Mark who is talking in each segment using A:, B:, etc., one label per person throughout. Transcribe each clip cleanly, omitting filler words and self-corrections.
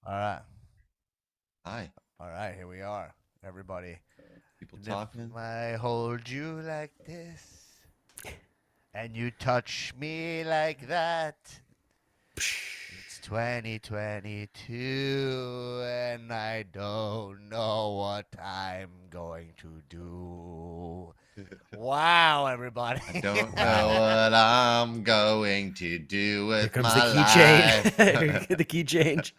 A: All right.
B: Hi.
A: All right. Here we are, everybody.
B: People
A: And
B: talking.
A: if I hold you like this, and you touch me like that, it's 2022, and I don't know what I'm going to do. Wow, everybody.
B: I don't know
C: Wow.
B: what I'm going to do
C: Here
B: with
C: comes the
B: my
C: key change.
B: life.
C: The key change.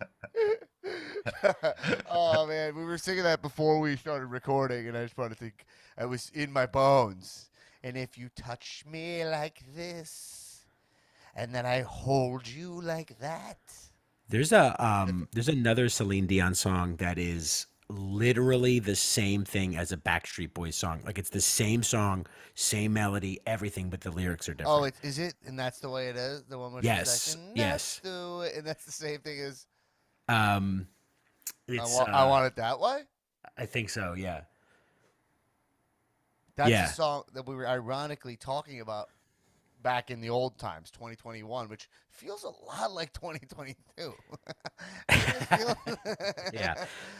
A: Oh man, we were singing that before we started recording, and I just wanted to think I was in my bones. And if you touch me like this, and then I hold you like that.
C: There's another Celine Dion song that is literally the same thing as a Backstreet Boys song. Like it's the same song, same melody, everything, but the lyrics are
A: Oh,
C: different.
A: is it? And that's the way it is. The one where she's like,
C: Yes,
A: and that's
C: yes.
A: the, and that's the same thing as
C: Um, it's
A: I want it that way.
C: I think so. Yeah,
A: That's the
C: yeah.
A: song that we were ironically talking about back in the old times, 2021, which feels a lot like 2022.
C: Yeah.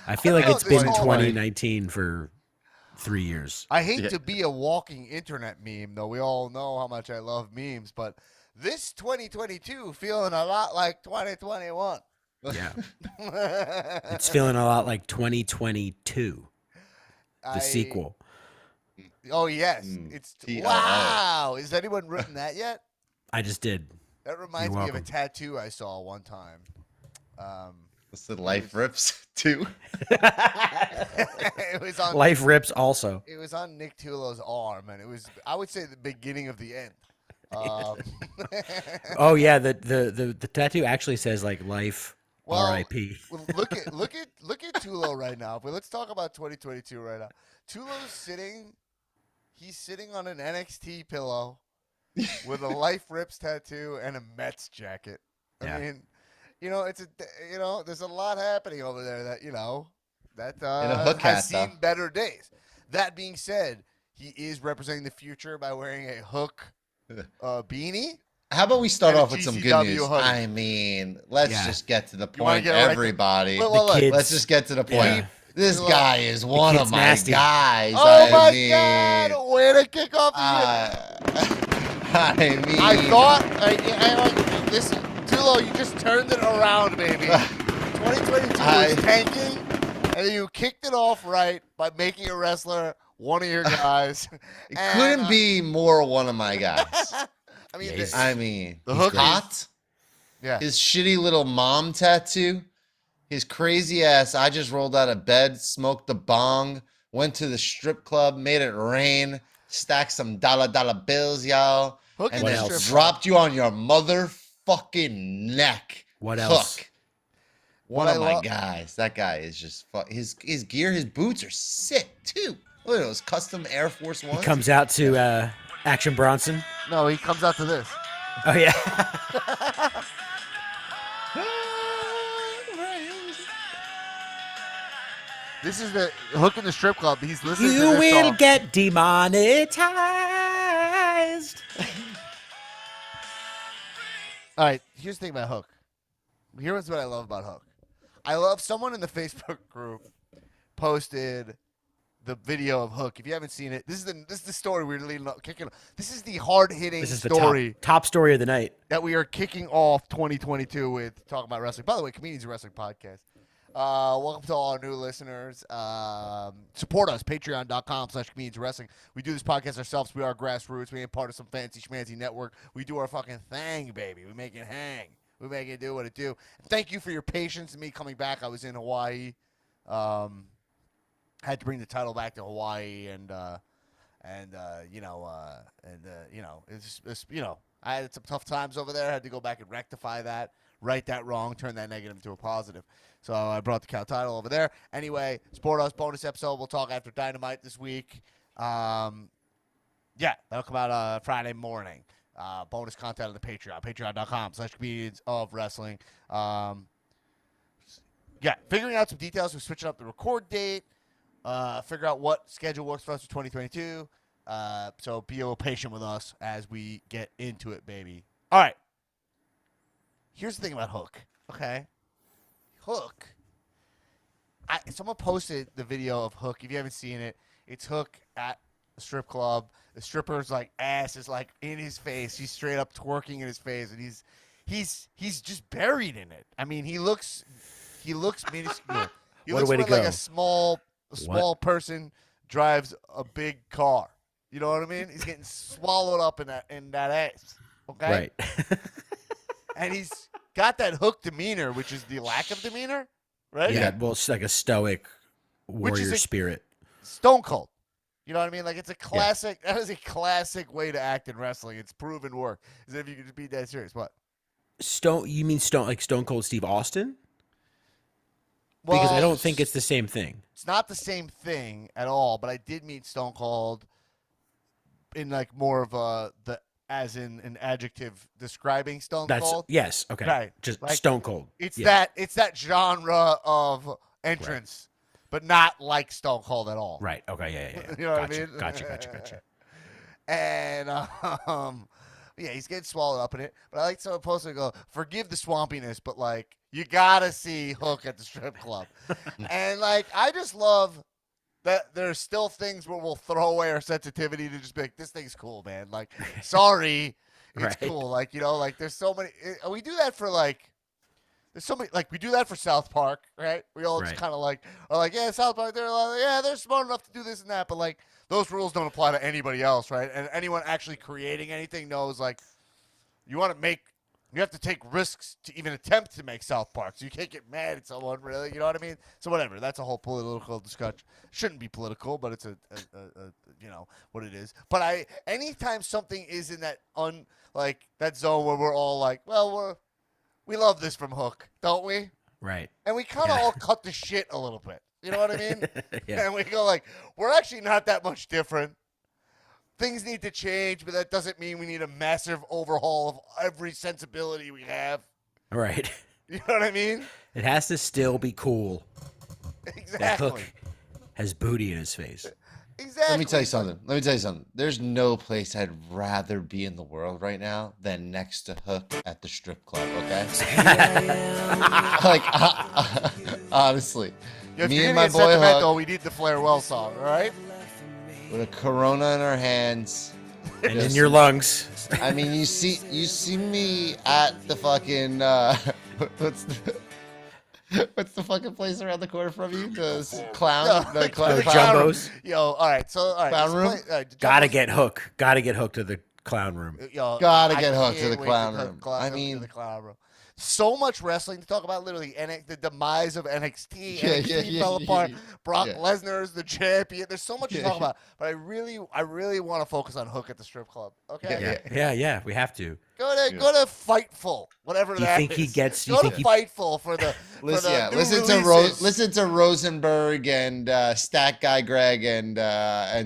C: I
A: I
C: feel
A: don't
C: like
A: know.
C: it's
A: This
C: been
A: whole
C: 2019 for 3 years.
A: I hate
B: Yeah.
A: to be a walking internet meme, though. We all know how much I love memes, but this 2022 feeling a lot like 2021.
C: Yeah. It's feeling a lot like 2022, the
A: I
C: sequel.
A: oh yes, it's
B: TLO.
A: wow. Is anyone written that yet?
C: I just did.
A: That
C: You're
A: reminds me of a
C: welcome.
A: tattoo I saw one time. Um,
B: What's the life rips too?
A: it was on
C: Life rips also.
A: it was on Nick Tullo's arm, and it was I would say the beginning of the end. Um,
C: Oh yeah, the tattoo actually says like life
A: well,
C: R.I.P.
A: look at Tullo right now. But let's talk about 2022 right now. Tullo's sitting. He's sitting on an NXT pillow with a Life Rips tattoo and a Mets jacket. I
C: Yeah.
A: mean, it's there's a lot happening over there that that
B: In a hook
A: has
B: hat, though.
A: seen better days. That being said, he is representing the future by wearing a hook beanie
B: How about we start
A: and a
B: off with some good
A: GCW
B: news?
A: hoodie.
B: I mean, let's
C: Yeah.
B: just get to the
A: You want to
B: point,
A: get right to
B: everybody.
A: Well,
C: The
A: look,
C: kids.
B: Let's just get to the point.
C: Yeah.
B: This
A: Look.
B: guy is one
C: kid's
B: of my
C: nasty.
B: guys.
A: Oh
B: I
A: my
B: mean,
A: God! Way to kick off the
B: I mean,
A: I thought, listen, Tullo, you just turned it around, baby. 2022 was tanking, and you kicked it off right by making a wrestler one of your guys.
B: it
A: And,
B: couldn't be more one of my guys.
A: I mean,
C: Yeah, he's-
B: I mean,
A: the
C: he's
A: hook
C: great.
B: hot.
A: yeah.
B: His shitty little mom tattoo. His crazy ass. I just rolled out of bed, smoked the bong, went to the strip club, made it rain, stacked some dollar bills, y'all,
A: Hook
B: and
A: in the
B: then
A: strip club.
B: dropped you on your motherfucking neck.
C: What else?
B: Hook.
A: What
B: One
A: I
B: of my
A: love-
B: guys. That guy is just his gear, his boots are sick too. Look at those custom Air Force
C: He
B: Ones.
C: comes out to Action Bronson.
A: No, he comes out to this.
C: Oh yeah.
A: This is the hook in the strip club. He's listening to
C: You
A: this
C: will
A: song.
C: get demonetized.
A: All right, here's the thing about Hook. Here's what I love about Hook. I love someone in the Facebook group posted the video of Hook. If you haven't seen it, this is the story we're leading up, kicking. This is the hard hitting
C: This is the
A: story
C: top story of the night.
A: that we are kicking off 2022 with talking about wrestling. By the way, Comedians of Wrestling podcast. Welcome to all our new listeners. Support us, patreon.com/comedians of wrestling. We do this podcast ourselves. We are grassroots. We ain't part of some fancy schmancy network. We do our fucking thing, baby. We make it hang. We make it do what it do. Thank you for your patience and me coming back. I was in Hawaii. Had to bring the title back to Hawaii, and it's I had some tough times over there. I had to go back and rectify that, right that wrong, turn that negative into a positive. So I brought the cow title over there. Anyway, support us. Bonus episode. We'll talk after Dynamite this week. Yeah, that'll come out Friday morning. Bonus content on the Patreon. Patreon.com/comedians of wrestling. Yeah, figuring out some details. We're switching up the record date. Figure out what schedule works for us for 2022. So be a little patient with us as we get into it, baby. All right. Here's the thing about Hook. Okay. Hook someone posted the video of Hook. If you haven't seen it, it's Hook at a strip club. The stripper's like ass is like in his face. He's straight up twerking in his face, and he's just buried in it. I mean, he looks minuscule. He
C: What a
A: looks
C: way to
A: when, like
C: go.
A: a small person drives a big car. You know what I mean? He's getting swallowed up in that ass. Okay.
C: Right.
A: And he's got that Hook demeanor, which is the lack of demeanor, right?
C: Yeah. Well, it's like a stoic warrior
A: a-
C: spirit.
A: Stone Cold. You know what I mean? Like, it's a classic. That is a classic way to act in wrestling. It's proven work. As if you could just be that serious. What?
C: You mean Stone Cold Steve Austin? Because I don't think it's the same thing.
A: It's not the same thing at all. But I did meet Stone Cold in like more of as in an adjective describing Stone Cold.
C: Yes. Okay.
A: Right.
C: Just
A: Like,
C: Stone Cold.
A: It's
C: Yeah.
A: that genre of entrance, but not like Stone Cold at all.
C: Right. Okay. Yeah.
A: You know
C: gotcha,
A: what I mean?
C: Gotcha.
A: And yeah, he's getting swallowed up in it. But I like someone posted and go, forgive the swampiness, but like you gotta see Hook at the strip club. And like I just love that there's still things where we'll throw away our sensitivity to just be like, this thing's cool, man. Like, sorry, it's
C: Right.
A: cool. Like, you know, like there's so many. We do that for like. There's so many, like, we do that for South Park, right? We all just
C: Right.
A: kind of like, are like, yeah, South Park, they're smart enough to do this and that, but, like, those rules don't apply to anybody else, right? And anyone actually creating anything knows, like, you have to take risks to even attempt to make South Park, so you can't get mad at someone, really, you know what I mean? So whatever, that's a whole political discussion. Shouldn't be political, but it's a you know, what it is. But anytime something is in that, that zone where we're all like, well, we love this from Hook, don't we?
C: Right.
A: And we kind of all cut the shit a little bit. You know what I mean?
C: Yeah.
A: And we go like, we're actually not that much different. Things need to change, but that doesn't mean we need a massive overhaul of every sensibility we have.
C: Right.
A: You know what I mean?
C: It has to still be cool. That
A: Exactly.
C: Hook has booty in his face.
A: Exactly.
B: Let me tell you something. There's no place I'd rather be in the world right now than next to Hook at the strip club, okay? Like, honestly.
A: If
B: Me
A: you're
B: and
A: gonna
B: my
A: get
B: boy
A: sentimental,
B: Hook
A: we need the Flair Well song, all right?
B: with a Corona in our hands.
C: And in your lungs.
B: I mean, you see me at the fucking what's the fucking place around the corner from you? The clown,
A: No,
B: the clown,
C: the
B: clown room.
C: Jumbos.
A: Yo, all right. So, all right.
B: Clown
A: let's
B: room?
C: Gotta
A: Jumbos-
C: get Hook. Gotta get Hook to the clown room.
A: Yo,
B: Gotta
A: I
B: get hooked to
A: can't
B: the
A: wait
B: clown
A: to
B: room.
A: clown
B: I
A: room to
B: mean-
A: the clown room. So much wrestling to talk about. Literally, the demise of NXT.
B: Yeah,
A: NXT
B: yeah,
A: fell
B: yeah,
A: apart.
B: yeah.
A: Brock
B: Yeah.
A: Lesnar is the champion. There's so much to
B: Yeah,
A: talk
B: yeah.
A: about. But I really want to focus on Hook at the strip club. Okay.
C: Yeah. We have to.
A: Go to Fightful, whatever
C: You
A: that
C: think he
A: is.
C: gets- you
A: Go
C: think
A: to
C: he-
A: Fightful for the new releases.
B: Listen to Rosenberg and Stat Guy Greg and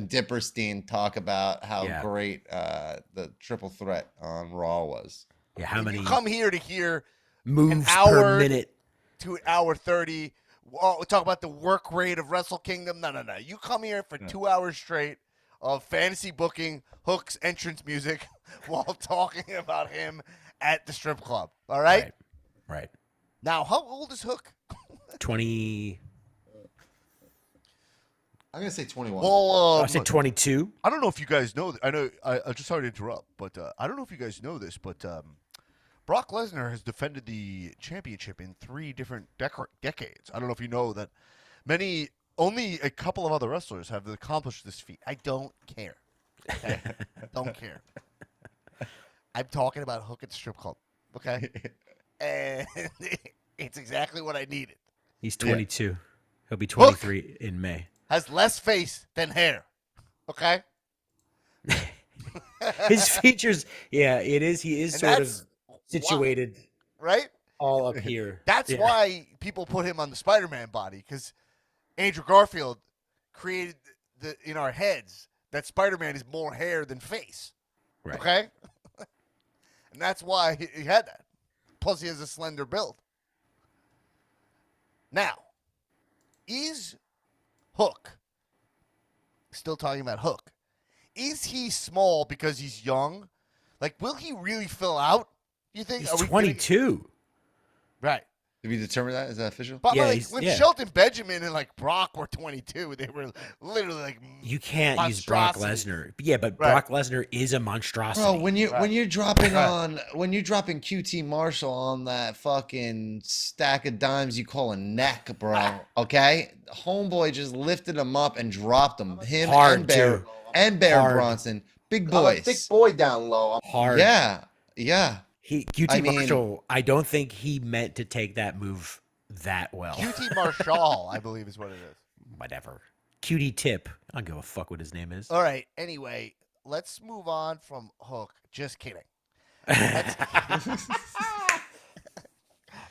B: Dipperstein talk about how
C: Yeah.
B: great the triple threat on Raw was.
C: Yeah. How many
A: You come here to hear
C: moves
A: hour
C: per minute?
A: to an hour 30. We talk about the work rate of Wrestle Kingdom. No. You come here for 2 hours straight of fantasy booking, Hook's entrance music, while talking about him at the strip club. All right?
C: Right.
A: Now, how old is Hook?
C: 20.
B: I'm gonna say 21.
A: Well,
C: I said 22.
A: I don't know if you guys know. I know. I just sorry to interrupt, but I don't know if you guys know this, but Brock Lesnar has defended the championship in 3 different decades. I don't know if you know that. Only a couple of other wrestlers have accomplished this feat. I don't care. Okay? Don't care. I'm talking about Hook at the strip club. Okay, and it's exactly what I needed.
C: He's 22. He'll be 23 in May.
A: Has less face than hair. Okay.
C: His features, yeah, it is. He is
A: And
C: sort of
A: that's
C: situated
A: right.
C: all up here.
A: That's
C: Yeah.
A: why people put him on the Spider-Man body, because Andrew Garfield created in our heads that Spider-Man is more hair than face.
C: Right.
A: Okay? And that's why he had that. Plus, he has a slender build. Now, is Hook, still talking about Hook, is he small because he's young? Like, will he really fill out? You think?
C: He's
A: Are we
C: 22.
A: Right.
B: Have you determined that? Is that official?
A: But
C: Yeah,
A: like,
C: he's-
A: when
C: yeah.
A: Shelton Benjamin and like Brock were 22, they were literally like
C: You can't use Brock
A: monstrosities.
C: Lesnar. Yeah, but
A: Right.
C: Brock Lesnar is a monstrosity.
B: Bro, when
A: Right.
B: you're dropping
A: Right.
B: when you're dropping QT Marshall on that fucking stack of dimes you call a neck, bro. Okay, homeboy just lifted him up and dropped him. Him
C: Hard,
B: and Bear
C: too.
B: and Bear
C: Hard.
B: Bronson, big
D: I'm a thick
B: boys.
D: boy down low.
C: Hard.
B: Yeah, yeah.
C: QT
B: I mean-
C: Marshall, I don't think he meant to take that move that well.
A: QT Marshall, I believe is what it is.
C: Whatever. QT Tip. I don't give a fuck what his name is.
A: All right. Anyway, let's move on from Hook. Just kidding.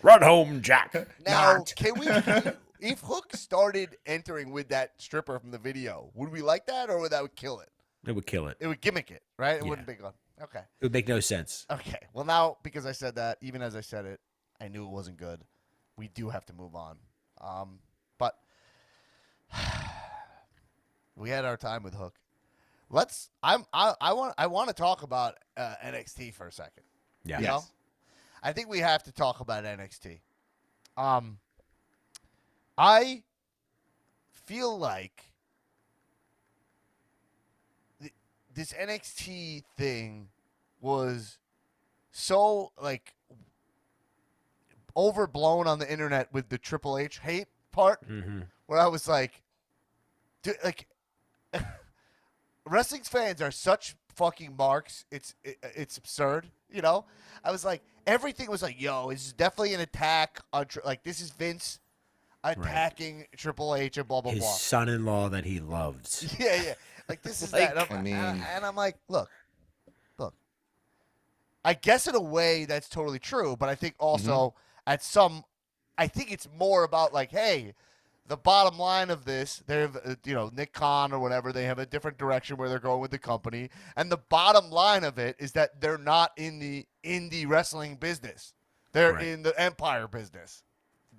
C: Run home, Jack.
A: Now,
C: Not.
A: can we? If Hook started entering with that stripper from the video, would we like that, or would that kill it?
C: It would kill it.
A: It would gimmick it, right? It
C: Yeah.
A: wouldn't be good. Okay.
C: It would make no sense.
A: Okay. Well, now because I said that, even as I said it, I knew it wasn't good. We do have to move on. But we had our time with Hook. I want to talk about NXT for a second.
C: Yeah.
A: You know? I think we have to talk about NXT. I feel like this NXT thing was so like overblown on the internet with the Triple H hate part,
C: Mm-hmm.
A: where I was like, dude, like wrestling fans are such fucking marks. It's absurd, you know. I was like, everything was like, yo, this is definitely an attack on like this is Vince attacking Triple H and blah blah
C: His
A: blah.
C: son-in-law that he loves.
A: Yeah. Like this is
C: Like,
A: that.
B: I mean-
A: And I'm like, look. I guess in a way that's totally true, but I think also I think it's more about like, hey, the bottom line of this, they have, Nick Khan or whatever, they have a different direction where they're going with the company, and the bottom line of it is that they're not in the indie wrestling business; they're
C: Right.
A: in the Empire business,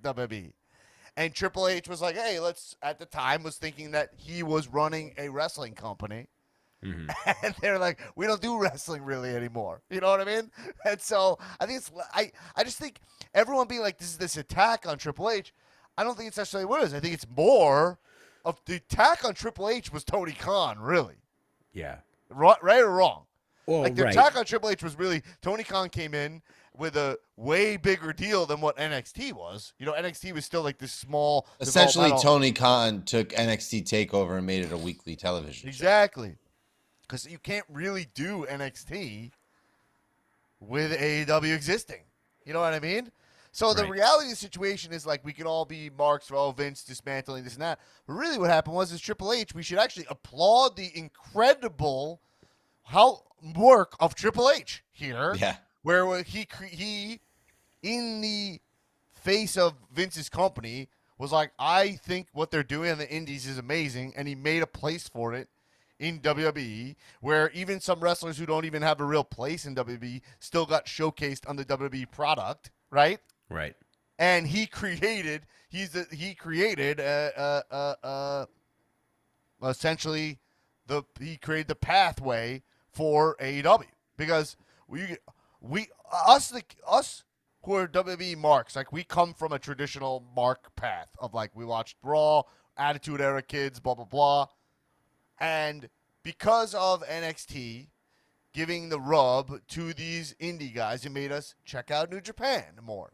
A: WWE. And Triple H was like, hey, at the time was thinking that he was running a wrestling company.
C: Mm-hmm.
A: And they're like, we don't do wrestling really anymore. You know what I mean? And so I think I just think everyone being like, this is this attack on Triple H. I don't think it's necessarily what it is. I think it's more of the attack on Triple H was Tony Khan, really.
C: Yeah.
A: Right or wrong?
C: Well,
A: Like the
C: right.
A: attack on Triple H was really Tony Khan came in with a way bigger deal than what NXT was. You know, NXT was still like this small.
B: Essentially,
A: developmental-
B: Tony Khan took NXT Takeover and made it a weekly television show.
A: Exactly. Because you can't really do NXT with AEW existing. You know what I mean? So the
C: Right.
A: reality of the situation is like we can all be marks for, oh, Vince dismantling this and that. But really what happened was Triple H, we should actually applaud the incredible work of Triple H here.
B: Yeah.
A: Where he in the face of Vince's company was like, I think what they're doing on the indies is amazing, and he made a place for it in WWE, where even some wrestlers who don't even have a real place in WWE still got showcased on the WWE product, right?
C: Right.
A: And he created essentially he created the pathway for AEW, because us who are WWE marks, like we come from a traditional mark path of like we watched Raw, Attitude Era kids, blah blah blah. And because of NXT giving the rub to these indie guys, it made us check out New Japan more,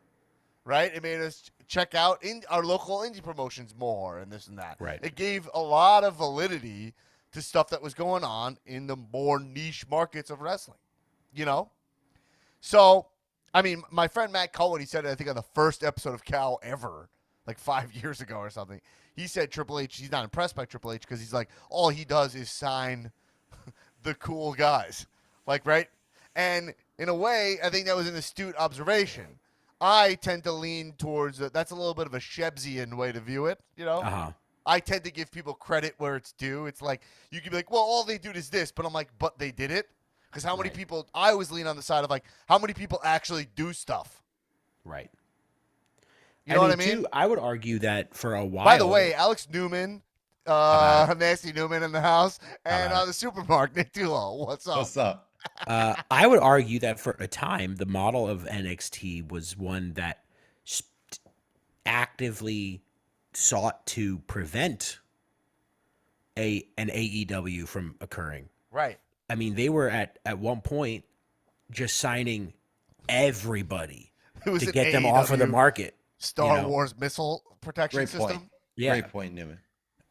A: right? It made us check out our local indie promotions more and this and that.
C: Right.
A: It gave a lot of validity to stuff that was going on in the more niche markets of wrestling, you know? So, I mean, my friend Matt Cohen, he said it, I think, on the first episode of Cal ever, like 5 years ago or something. He said Triple H, he's not impressed by Triple H because he's like, all he does is sign the cool guys. Like, right? And in a way, I think that was an astute observation. I tend to lean towards that's a little bit of a Shebsian way to view it, you know?
C: Uh-huh.
A: I tend to give people credit where it's due. It's like, you can be like, well, all they do is this. But I'm like, but they did it? Because how many
C: Right.
A: people, I always lean on the side of like, how many people actually do stuff?
C: Right.
A: You know what I mean?
C: Too, I would argue that for a while.
A: By the way, Alex Newman,
C: about
A: Nasty Newman in the house, and
C: about
A: the Supermarket, Nick Tullo. What's up?
B: What's up?
C: I would argue that for a time, the model of NXT was one that actively sought to prevent an AEW from occurring.
A: Right.
C: I mean, they were at one point just signing everybody
A: It was
C: to
A: an
C: get them off of the
A: AEW
C: market.
A: Star
C: you know?
A: Wars missile protection
B: Great
A: system.
B: point.
C: Yeah.
B: Great point, Newman.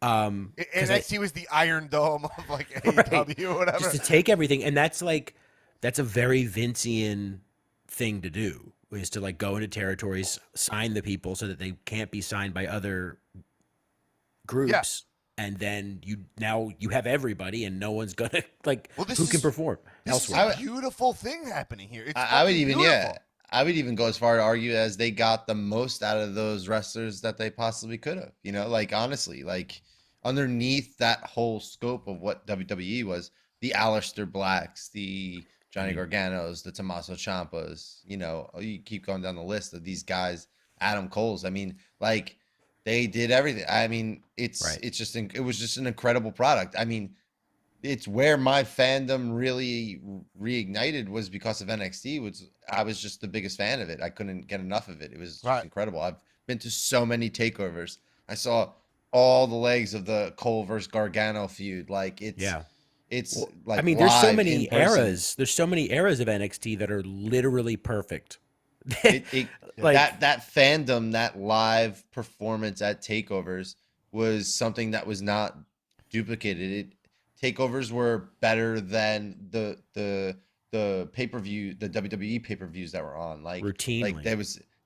C: 'Cause
A: NXT was the Iron Dome of like
C: Right.
A: AEW or whatever.
C: just to take everything, and that's a very Vincian thing to do, is to like go into territories, sign the people so that they can't be signed by other groups, and then you have everybody, and no one's gonna like
A: Well, this
C: who can
A: is-
C: perform
A: This
C: elsewhere.
A: is a beautiful thing happening here. It's
B: I would
A: fucking
B: even
A: beautiful.
B: I would even go as far to argue as they got the most out of those wrestlers that they possibly could have. You know, like honestly, like underneath that whole scope of what WWE was, the Aleister Blacks, the Johnny Garganos, the Tommaso Ciampas, you know, you keep going down the list of these guys, Adam Cole's. I mean, like they did everything. I mean, it was just an incredible product. I mean, it's where my fandom really reignited was because of NXT. I was just the biggest fan of it. I couldn't get enough of it. It was just incredible. I've been to so many takeovers. I saw all the legs of the Cole versus Gargano feud. Like it's like
C: I mean, there's so
B: live
C: many
B: in person.
C: eras. There's so many eras of NXT that are literally perfect.
B: Like that fandom, that live performance at takeovers was something that was not duplicated. Takeovers were better than the pay-per-view, the WWE pay-per-views that were on. Like
C: routinely.
B: Like it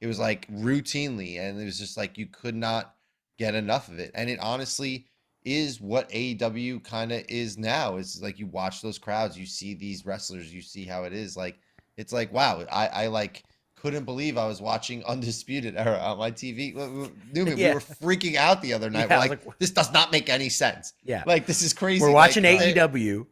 B: was like routinely, and it was just like you could not get enough of it. And it honestly is what AEW kind of is now. It's like you watch those crowds, you see these wrestlers, you see how it is. Like it's like wow, I like couldn't believe I was watching Undisputed Era on my TV. Newman, we were freaking out the other night.
C: Yeah,
B: we're like, this does not make any sense.
C: Yeah.
B: Like, this is crazy.
C: We're watching
B: like,
C: AEW,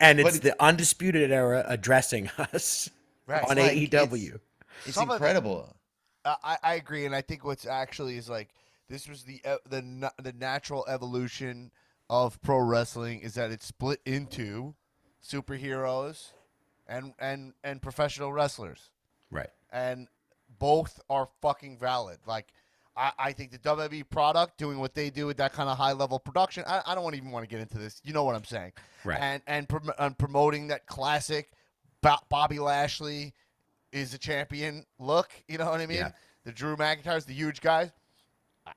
C: and it's the Undisputed Era addressing us on
B: like,
C: AEW.
B: It's incredible.
A: I agree, and I think what's actually is like this was the natural evolution of pro wrestling is that it's split into superheroes and professional wrestlers.
C: Right.
A: And both are fucking valid. Like, I think the WWE product doing what they do with that kind of high level production. I don't even want to get into this. You know what I'm saying?
C: Right.
A: And promoting that classic Bobby Lashley is a champion look. You know what I mean?
C: Yeah.
A: The Drew McIntyres, the huge guys.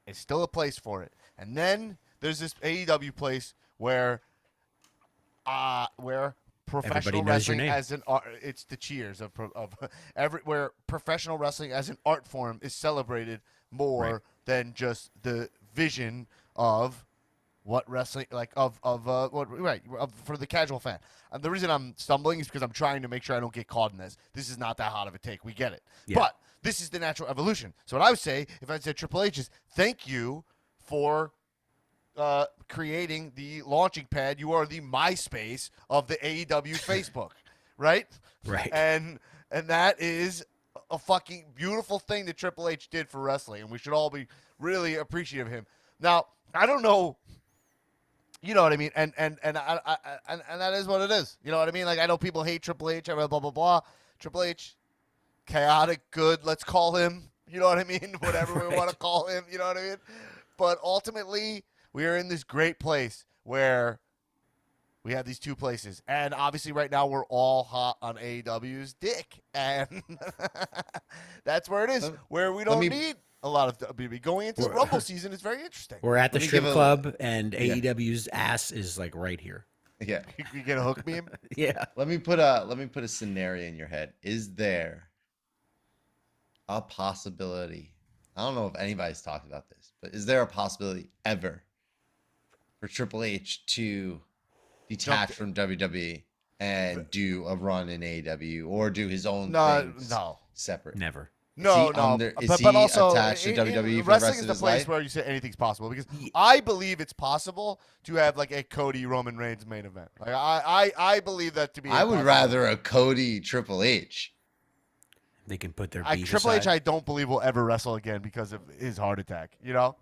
A: It's still a place for it. And then there's this AEW place where professional
C: Everybody knows your
A: wrestling
C: name.
A: as an art, it's the cheers of where professional wrestling as an art form is celebrated more than just the vision of what wrestling for the casual fan. And the reason I'm stumbling is because I'm trying to make sure I don't get caught in this. This is not that hot of a take. We get it.
C: Yeah.
A: But this is the natural evolution. So what I would say, if I said Triple H, is thank you for creating the launching pad. You are the MySpace of the AEW Facebook, right?
C: Right.
A: And that is a fucking beautiful thing that Triple H did for wrestling, and we should all be really appreciative of him. Now, I don't know, you know what I mean, and that is what it is. You know what I mean? Like, I know people hate Triple H, blah blah blah. Triple H, chaotic good, let's call him. You know what I mean? Whatever we want to call him. You know what I mean? But ultimately, we are in this great place where we have these two places. And obviously right now we're all hot on AEW's dick. And that's where it is, where we don't need a lot of WWE. Going into the Rumble season is very interesting.
C: We're at the strip club, and AEW's ass is like right here.
B: Yeah.
A: You get a hook meme?
C: Yeah.
B: Let me put a scenario in your head. Is there a possibility? I don't know if anybody's talked about this, but is there a possibility ever for Triple H to detach from WWE and do a run in AEW or do his own things separate?
C: Never.
A: No.
B: Is he
A: but also,
B: attached to WWE for the
A: wrestling
B: rest
A: is
B: of
A: the
B: his
A: place
B: life?
A: where you say anything's possible, because I believe it's possible to have like a Cody Roman Reigns main event. Like I believe that to be.
B: I would rather a Cody Triple H.
C: They can put their beef
A: Triple H,
C: aside.
A: I don't believe will ever wrestle again because of his heart attack. You know.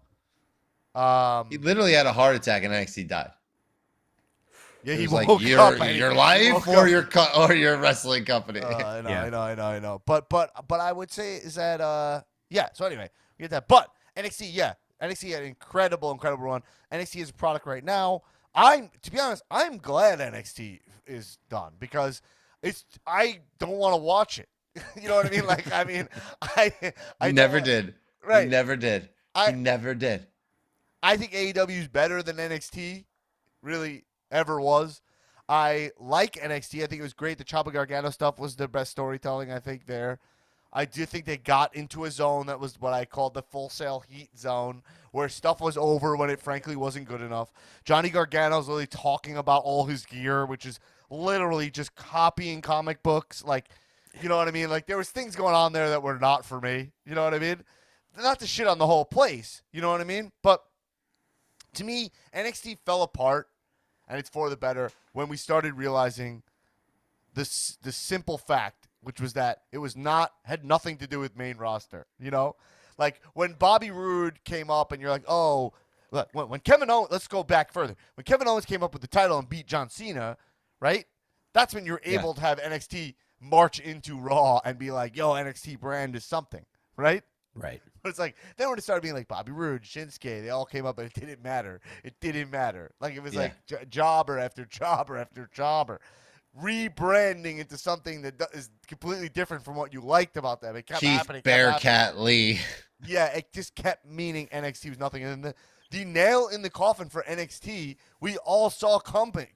B: He literally had a heart attack and NXT died.
A: Yeah,
B: It
A: he
B: was like
A: woke up.
B: your life or your wrestling company.
A: I know. But I would say is that yeah. So anyway, You get that. But NXT, yeah. NXT had an incredible run. NXT is a product right now. To be honest, I'm glad NXT is done because I don't want to watch it. You know what I mean? Like, I mean, I
B: never
A: don't-
B: did.
A: Right.
B: He never did. He never did.
A: I think AEW is better than NXT really ever was. I like NXT. I think it was great. The Ciampa Gargano stuff was the best storytelling, I think, there. I do think they got into a zone that was what I called the Full Sail Heat zone, where stuff was over when it frankly wasn't good enough. Johnny Gargano's really talking about all his gear, which is literally just copying comic books. Like, you know what I mean? Like, there was things going on there that were not for me. You know what I mean? Not to shit on the whole place. You know what I mean? But to me, NXT fell apart, and it's for the better when we started realizing the simple fact, which was that it was had nothing to do with main roster. You know, like when Bobby Roode came up, and you're like, oh, look, when Kevin Owens, let's go back further. When Kevin Owens came up with the title and beat John Cena, right? That's when you're able to have NXT march into Raw and be like, yo, NXT brand is something, right?
C: Right.
A: But it's like, then when it started being like Bobby Roode, Shinsuke, they all came up, and it didn't matter. It didn't matter. Like, it was like jobber after jobber after jobber. Rebranding into something that is completely different from what you liked about them. It kept
B: Keith
A: happening.
B: Bearcat Lee.
A: Yeah, it just kept meaning NXT was nothing. And the nail in the coffin for NXT, we all saw coming.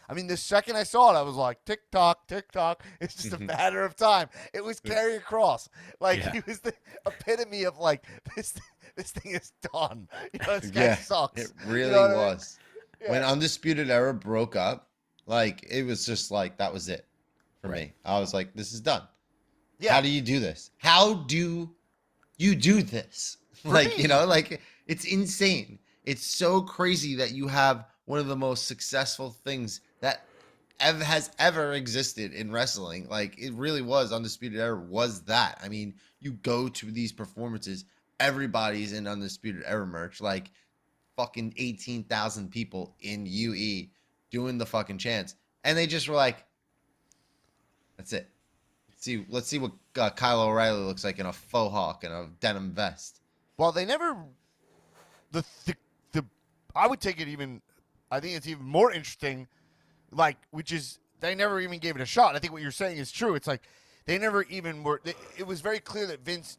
A: I mean, the second I saw it, I was like, tick tock, tick tock. It's just a matter of time. It was Karrion Kross. Like, he was the epitome of like, this thing is done. You know, this guy sucks.
B: It really
A: you know what
B: was.
A: I mean?
B: When Undisputed Era broke up, like, it was just like, that was it for me. I was like, this is done.
A: Yeah.
B: How do you do this? How do you do this? Like, you know, like, it's insane. It's so crazy that you have one of the most successful things that has ever existed in wrestling. Like, it really was. Undisputed Era was that. I mean, you go to these performances, everybody's in Undisputed Era merch. Like, fucking 18,000 people in UE doing the fucking chants. And they just were like, that's it. Let's see what Kyle O'Reilly looks like in a faux hawk and a denim vest.
A: Well, they never. I would take it even. I think it's even more interesting. Like, which is they never even gave it a shot. I think what you're saying is true. It's like they never even were. It was very clear that Vince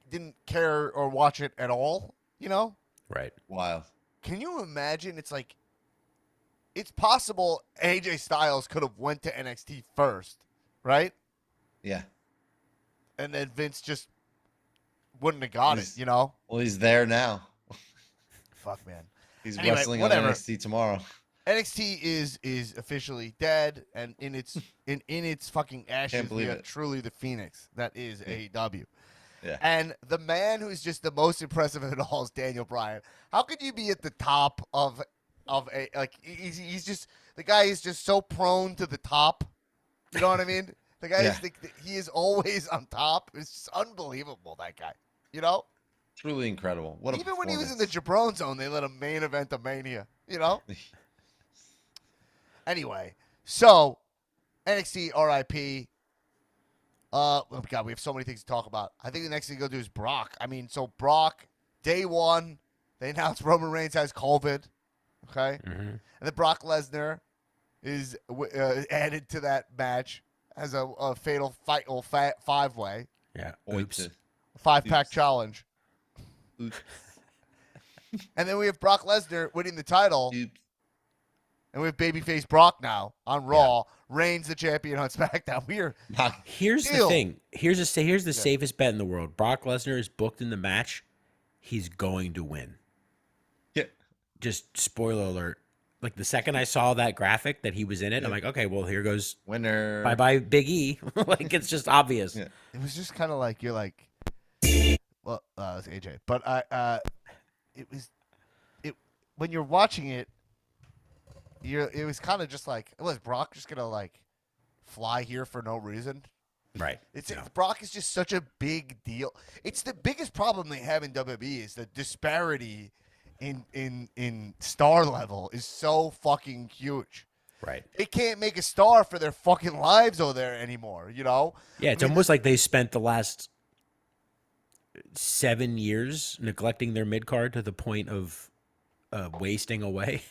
A: didn't care or watch it at all. You know.
C: Right.
B: Wild.
A: Can you imagine? It's like. It's possible AJ Styles could have went to NXT first, right?
B: Yeah.
A: And then Vince just wouldn't have got it, you know?
B: Well, he's there now.
A: Fuck, man.
B: He's
A: Anyway,
B: wrestling
A: whatever.
B: on NXT tomorrow.
A: NXT is officially dead, and in its fucking ashes,
B: believe
A: we are
B: it.
A: truly the Phoenix that is AEW.
B: Yeah.
A: And the man who's just the most impressive of it all is Daniel Bryan. How could you be at the top of a like he's just the guy is just so prone to the top. You know what I mean? The guy is he is always on top. It's just unbelievable, that guy. You know?
B: Truly incredible. What
A: Even
B: a
A: when he was in the
B: performance.
A: Jabron zone, they let him main event of Mania. You know? Anyway, so NXT RIP. Oh God, we have so many things to talk about. I think the next thing to go do is Brock. I mean, so Brock, day one, they announced Roman Reigns has COVID. Okay?
C: Mm-hmm.
A: And then Brock Lesnar is added to that match as a fatal five-way.
C: Yeah.
B: Oops.
C: Oops.
A: 5-pack
B: Oops.
A: challenge.
B: Oops.
A: And then we have Brock Lesnar winning the title.
B: Oops.
A: And we have babyface Brock now on Raw. Reigns the champion on SmackDown.
C: Here's the thing. Here's the safest bet in the world. Brock Lesnar is booked in the match. He's going to win.
B: Yeah.
C: Just spoiler alert. Like, the second I saw that graphic that he was in it, I'm like, okay, well, here goes
B: Winner.
C: bye-bye Big E. Like, it's just obvious.
B: Yeah.
A: It was just kind of like, you're like, well, it's AJ. But when you're watching it, it was kind of just like, was Brock just going to, like, fly here for no reason?
C: Right.
A: Brock is just such a big deal. It's the biggest problem they have in WWE is the disparity in star level is so fucking huge.
C: Right.
A: They can't make a star for their fucking lives over there anymore, you know?
C: Yeah, it's almost like they spent the last 7 years neglecting their mid card to the point of wasting away.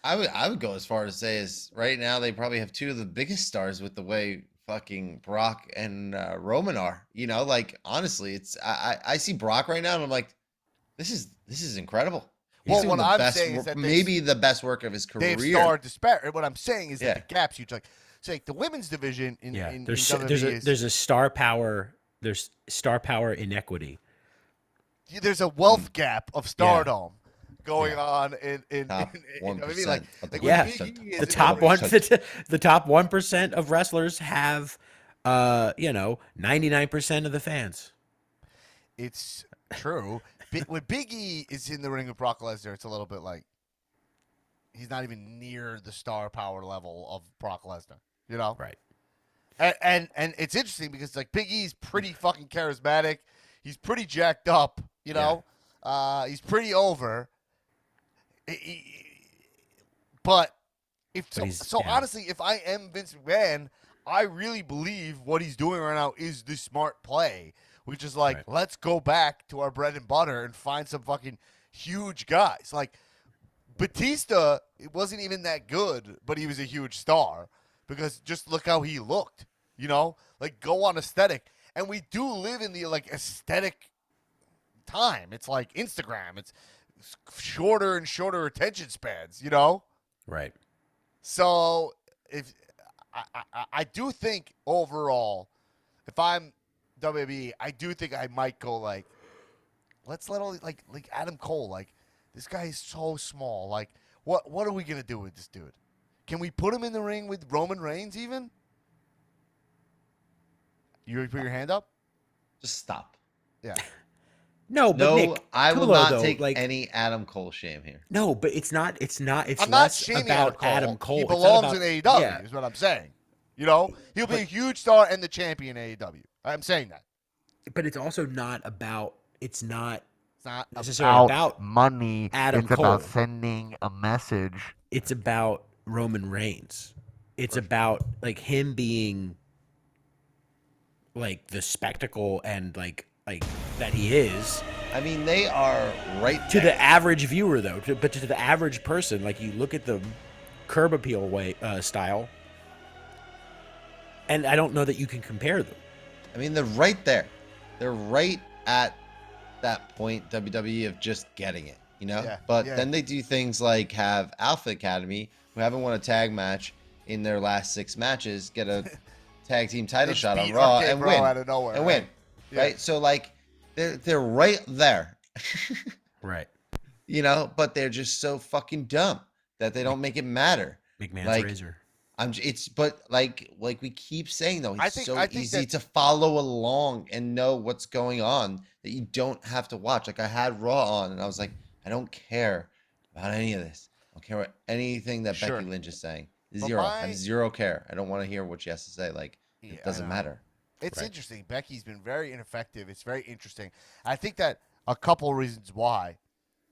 B: I would go as far as say is right now they probably have two of the biggest stars with the way fucking Brock and Roman are. You know, like honestly, it's I see Brock right now and I'm like, this is incredible. He's
A: Well,
B: doing
A: what
B: the
A: I'm
B: best
A: saying is
B: work-
A: that
B: maybe the best work of his
A: they've
B: career.
A: star disparity. What I'm saying is
B: Yeah.
A: that the gap's huge. Like, so like the women's division in
C: There's
A: WWE
C: there's a star power. There's star power inequity.
A: there's a wealth gap of stardom going on in
B: Top
A: you know what I mean?
B: 1%
A: Like,
B: of the
C: Yeah,
A: when Big E is
C: the
A: in
C: top
A: ring-
C: one, the top 1% of wrestlers have, 99% of the fans.
A: It's true. When Big E is in the ring with Brock Lesnar, it's a little bit like he's not even near the star power level of Brock Lesnar. You know,
C: Right.
A: and it's interesting because like Big E's pretty fucking charismatic. He's pretty jacked up. You know, he's pretty over. But honestly, if I am Vince McMahon, I really believe what he's doing right now is the smart play, which is like, let's go back to our bread and butter and find some fucking huge guys. Like Batista, it wasn't even that good, but he was a huge star because just look how he looked. You know, like go on aesthetic, and we do live in the like aesthetic time. It's like Instagram. It's shorter and shorter attention spans. You know.
C: Right.
A: So if I do think overall, if I'm WWE, I do think I might go like, let's let all like Adam Cole. Like this guy is so small. Like what are we gonna do with this dude? Can we put him in the ring with Roman Reigns even? You put your hand up?
B: Just stop.
A: Yeah.
C: No, but
B: No,
C: Nick,
B: I will
C: Tullo,
B: not
C: though,
B: take
C: like,
B: any Adam Cole shame here.
C: No, but it's not. It's
A: I'm not
C: less
A: shaming
C: about Adam Cole.
A: He
C: It's not
A: belongs
C: about-
A: in AEW.
C: Yeah.
A: Is what I'm saying. You know, he'll be a huge star and the champion in AEW. I'm saying that.
C: But it's also not about. It's not
A: It's not
C: necessarily about
A: money.
C: Adam
A: it's about
C: Cole.
A: sending a message.
C: It's about Roman Reigns. It's about like him being like the spectacle and like that he is
B: I mean, they are right
C: to
B: there.
C: the average viewer though. But to the average person, like you look at the curb appeal way style, and I don't know that you can compare them.
B: I mean, they're right there. They're right at that point, WWE, of just getting it, you know?
A: Yeah,
B: But
A: yeah.
B: then they do things like have Alpha Academy, who haven't won a tag match in their last 6 matches, get a tag team title
A: They
B: shot on
A: beat
B: Raw
A: RK
B: and
A: Bro
B: win.
A: out of nowhere,
B: and
A: right?
B: win.
A: Yeah.
B: Right? So, like, they're right there.
C: Right.
B: You know? But they're just so fucking dumb that they don't make it matter.
C: McMahon's
B: Like,
C: razor.
B: But like we keep saying though,
A: I
B: it's
A: think
B: so easy
A: that-
B: to follow along and know what's going on that you don't have to watch. Like I had Raw on and I was like, I don't care about any of this. I don't care what anything that
A: Sure.
B: Becky Lynch is saying.
A: But
B: Zero. I
A: my-
B: have zero care. I don't want to hear what she has to say. Like
A: Yeah,
B: it
A: I
B: doesn't
A: know.
B: matter.
A: It's
C: Right.
A: interesting. Becky's been very ineffective. It's very interesting. I think that a couple reasons why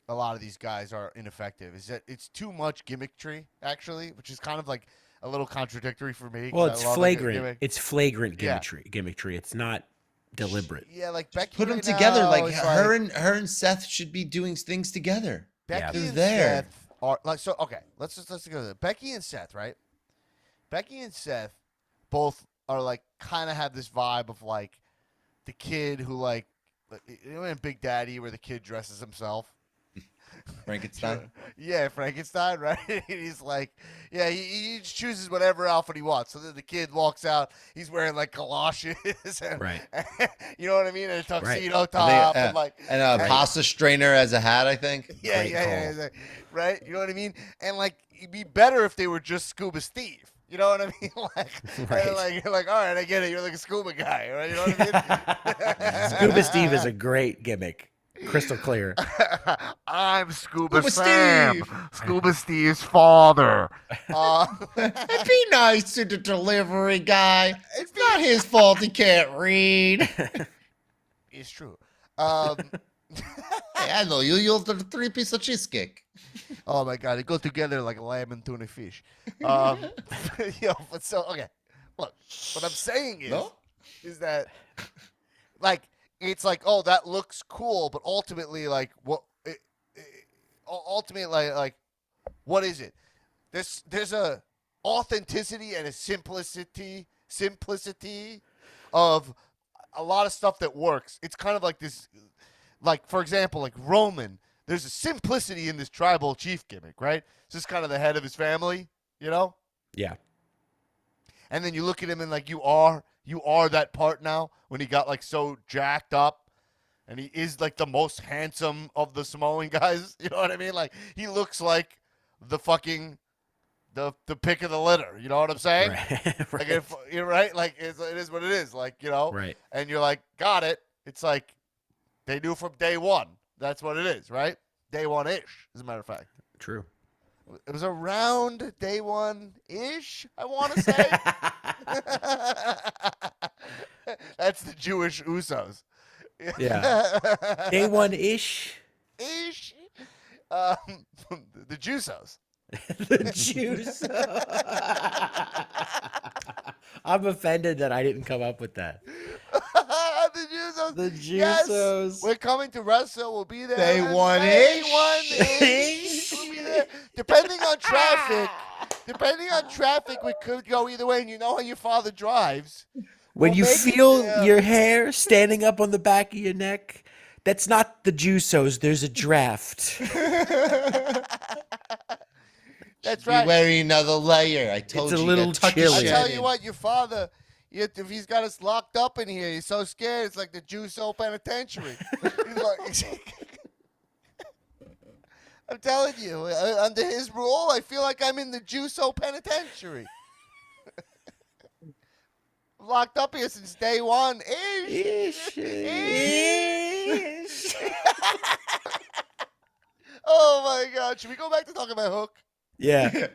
A: a lot of these guys are ineffective is that it's too much gimmickry, actually, which is kind of like a little contradictory for me. 'cause
C: Well,
A: I
C: it's
A: love a
C: flagrant.
A: gimmick.
C: It's flagrant
A: Yeah.
C: gimmickry. It's not deliberate.
A: Yeah, like Becky.
B: Put them
A: right
B: together.
A: now
B: Like
A: is
B: her and Seth should be doing things together.
A: Becky
B: They're
A: and
B: there.
A: Seth are like so. Okay, let's go to that. Becky and Seth, right? Becky and Seth both are like kind of have this vibe of like the kid who like you know in Big Daddy where the kid dresses himself.
B: Frankenstein.
A: Yeah, Frankenstein, right? He's like, yeah, he just chooses whatever outfit he wants. So then the kid walks out, he's wearing like galoshes, and,
C: Right.
A: you know what I mean, and a tuxedo
B: I
A: top,
B: think,
A: and like,
B: and a pasta strainer as a hat, I think.
A: yeah,
C: Great
A: yeah,
C: call.
A: yeah, like, right? You know what I mean? And like, it'd be better if they were just Scuba Steve. You know what I mean?
C: Right.
A: And like, you're like, all right, I get it. You're like a scuba guy, right? You know what I mean?
C: Scuba Steve is a great gimmick. Crystal clear.
A: I'm Scuba,
B: Scuba
A: Sam,
B: Steve.
A: Scuba Steve's father.
B: Be nice to the delivery guy. It's not his fault he can't read.
A: It's true.
B: Hey, I know you. You're the 3-piece of cheesecake.
A: Oh my god, it goes together like a lamb and tuna fish. But so okay. Look, what I'm saying is,
B: No?
A: is that like it's like, oh, that looks cool, but ultimately, like, ultimately, like, what is it? There's a authenticity and a simplicity of a lot of stuff that works. It's kind of like this, like, for example, like Roman. There's a simplicity in this tribal chief gimmick, right? It's just kind of the head of his family, you know?
C: Yeah.
A: And then you look at him and like you are that part now when he got like so jacked up and he is like the most handsome of the Samoan guys. You know what I mean? Like he looks like the fucking the pick of the litter. You know what I'm saying?
C: Right.
A: Like if you're right, like it is what it is. Like, you know,
C: Right.
A: and you're like, got it. It's like they knew from day one. That's what it is, right? Day one-ish, as a matter of fact.
C: True.
A: It was around day one-ish, I want to say. That's the Jewish Usos.
C: Yeah. Day one-ish.
A: Ish. The Jusos.
C: The juice. I'm offended that I didn't come up with that.
A: The Jusos.
C: The
A: Yes,
C: Jusos.
A: we're coming to wrestle. We'll be there.
B: Day
A: on
B: one-ish.
A: Day one-ish. We'll be there. Depending on traffic, we could go either way. And you know how your father drives.
C: When
A: We'll
C: you
A: make it
C: feel
A: there.
C: your hair standing up on the back of your neck, that's not the Jusos. There's a draft.
A: That's
B: You're
A: right.
B: wearing another layer. I told
C: a
B: you.
C: little
B: you gotta tuck your
C: chilly.
A: I
B: shit
A: tell
B: in.
A: you what, your father, if he's got us locked up in here, he's so scared. It's like the Juso penitentiary. He's like, I'm telling you, under his rule, I feel like I'm in the Juso penitentiary. Locked up here since day one. Ish.
C: Ish.
A: Oh my God! Should we go back to talking about Hook?
C: Yeah.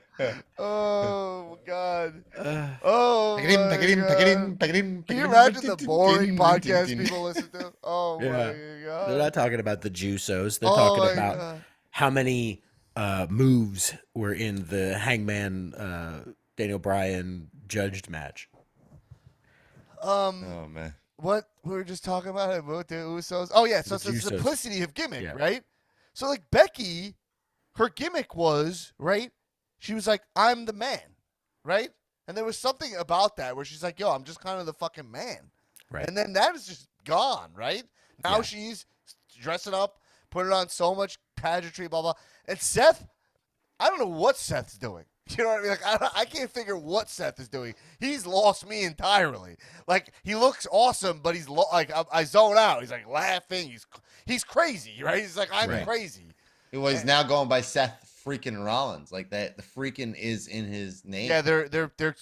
A: Oh God!
C: Uh,
A: Oh my God! Can you imagine the boring podcast people listen to? Oh
C: Yeah.
A: my God!
C: they're not talking about the Jusos. They're
A: Oh
C: talking
A: my
C: about
A: God.
C: how many moves were in the Hangman Daniel Bryan judged match.
B: Oh man.
A: What we were just talking about the Usos. Oh yeah, so
C: The
A: it's the
C: Jusos.
A: simplicity of gimmick,
C: Yeah.
A: right? So like Becky, her gimmick was right. She was like, "I'm the man," right? And there was something about that where she's like, "Yo, I'm just kind of the fucking man,"
C: Right.
A: and then that is just gone, right? Now
C: Yeah.
A: she's dressing up, putting on so much pageantry, blah blah. And Seth, I don't know what Seth's doing. You know what I mean? Like I can't figure what Seth is doing. He's lost me entirely. Like he looks awesome, but he's like I zone out. He's like laughing. He's crazy, right? He's like I'm
C: Right.
A: crazy.
B: Well, he's now going by Seth freaking Rollins. Like that, the freaking is in his name.
A: Yeah, they're
C: Merch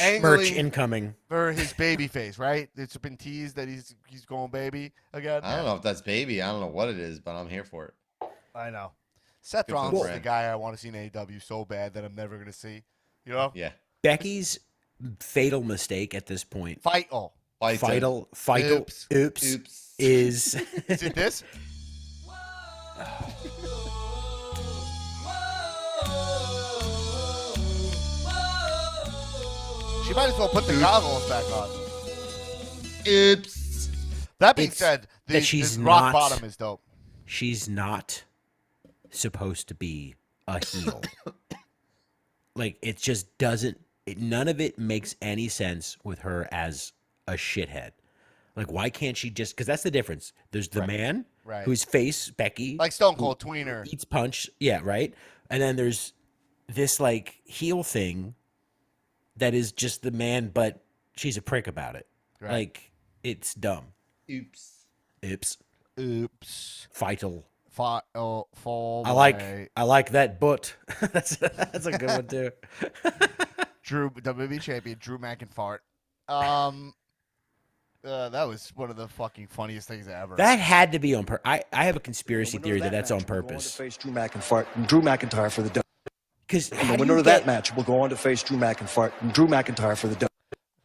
A: angling
C: incoming.
A: for his baby face, right? It's been teased that he's going baby again.
B: I don't know if that's baby. I don't know what it is, but I'm here for it.
A: I know. Seth
B: Good for the
A: Rollins is the
B: brand.
A: guy I want to see in AEW so bad that I'm never gonna see. You know?
B: Yeah.
C: Becky's fatal mistake at this point.
A: Fight all.
C: Fatal.
B: Oops.
C: Oops. Is
A: Is it this? She might as well put the goggles back on.
B: Oops.
A: That being
C: It's
A: said,
C: that she's
A: the rock
C: not-
A: bottom is dope.
C: she's not supposed to be a heel. Like it just doesn't. None of it makes any sense with her as a shithead. Like why can't she just? Because that's the difference. There's the man
A: Right.
C: whose face Becky
A: Like Stone Cold Tweener.
C: eats punch. Yeah, right. And then there's this like heel thing that is just the man, but she's a prick about it.
A: Right.
C: Like it's dumb.
B: Oops.
C: Oops.
A: Oops.
C: Vital.
A: Fall.
C: I like that butt. that's a good one too.
A: Drew WWE champion Drew McIntyre. That was one of the fucking funniest things ever.
C: That had to be on purpose. I have a conspiracy
D: The
C: theory
D: winner
C: that
D: of
C: that's on
D: match will go
C: purpose.
D: to face Drew McIntyre for the dub.
C: Because
D: And the winner of that match will go on to face Drew McIntyre for the dub.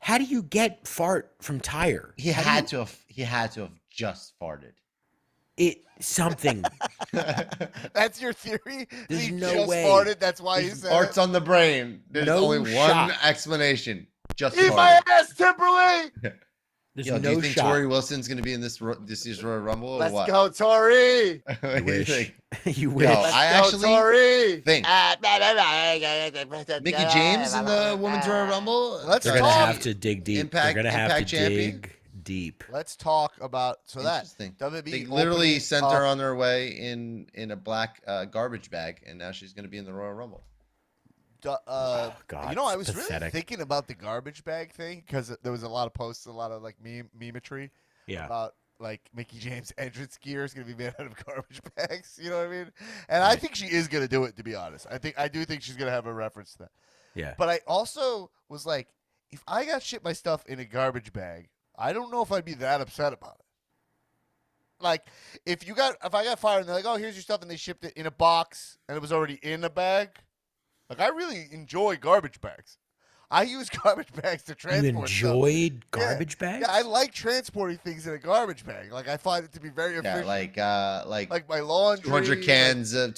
C: How do you get fart from tire?
B: He had to have. He had to have just farted.
C: It something.
A: That's your theory?
C: There's
A: He
C: no
A: just
C: way.
A: farted, that's why he
B: There's
A: said
B: farts
A: it.
B: on the brain. There's
C: No
B: only one
C: shot.
B: explanation. Just
A: Eat
B: farted.
A: my ass, Timberlake!
C: There's
B: Yo,
C: no
B: do you think
C: shot.
B: Tori Wilson's gonna be in this year's Royal Rumble or
A: Let's
B: what?
A: go, Tori.
B: What do
C: You
B: you
C: wish.
B: think?
C: You
B: Yo,
C: wish.
B: I actually
A: Tori.
B: think Mickey James in the Women's Royal Rumble.
A: Let's
C: They're gonna
A: talk.
C: have to dig deep.
B: Impact-
C: They're gonna have
B: Impact
C: to
B: champion?
C: dig deep.
A: Let's talk about that
B: Interesting.
A: WWE
B: They literally
A: opening
B: sent
A: up-
B: her on their way in a black garbage bag, and now she's gonna be in the Royal Rumble.
C: God,
A: you know, I
C: it's
A: was really
C: pathetic.
A: thinking about the garbage bag thing because there was a lot of posts, a lot of like memetry
C: Yeah.
A: about like Mickey James' entrance gear is going to be made out of garbage bags. You know what I mean? And I think she is going to do it. To be honest, I do think she's going to have a reference to that.
C: Yeah.
A: But I also was like, if I got shit my stuff in a garbage bag, I don't know if I'd be that upset about it. Like, if I got fired and they're like, oh, here's your stuff, and they shipped it in a box and it was already in a bag. Like, I really enjoy garbage bags. I use garbage bags to
C: You
A: transport stuff.
C: enjoyed garbage bags?
A: Yeah, I like transporting things in a garbage bag. Like, I find it to be very efficient.
B: Yeah, like
A: my laundry.
B: 200 cans of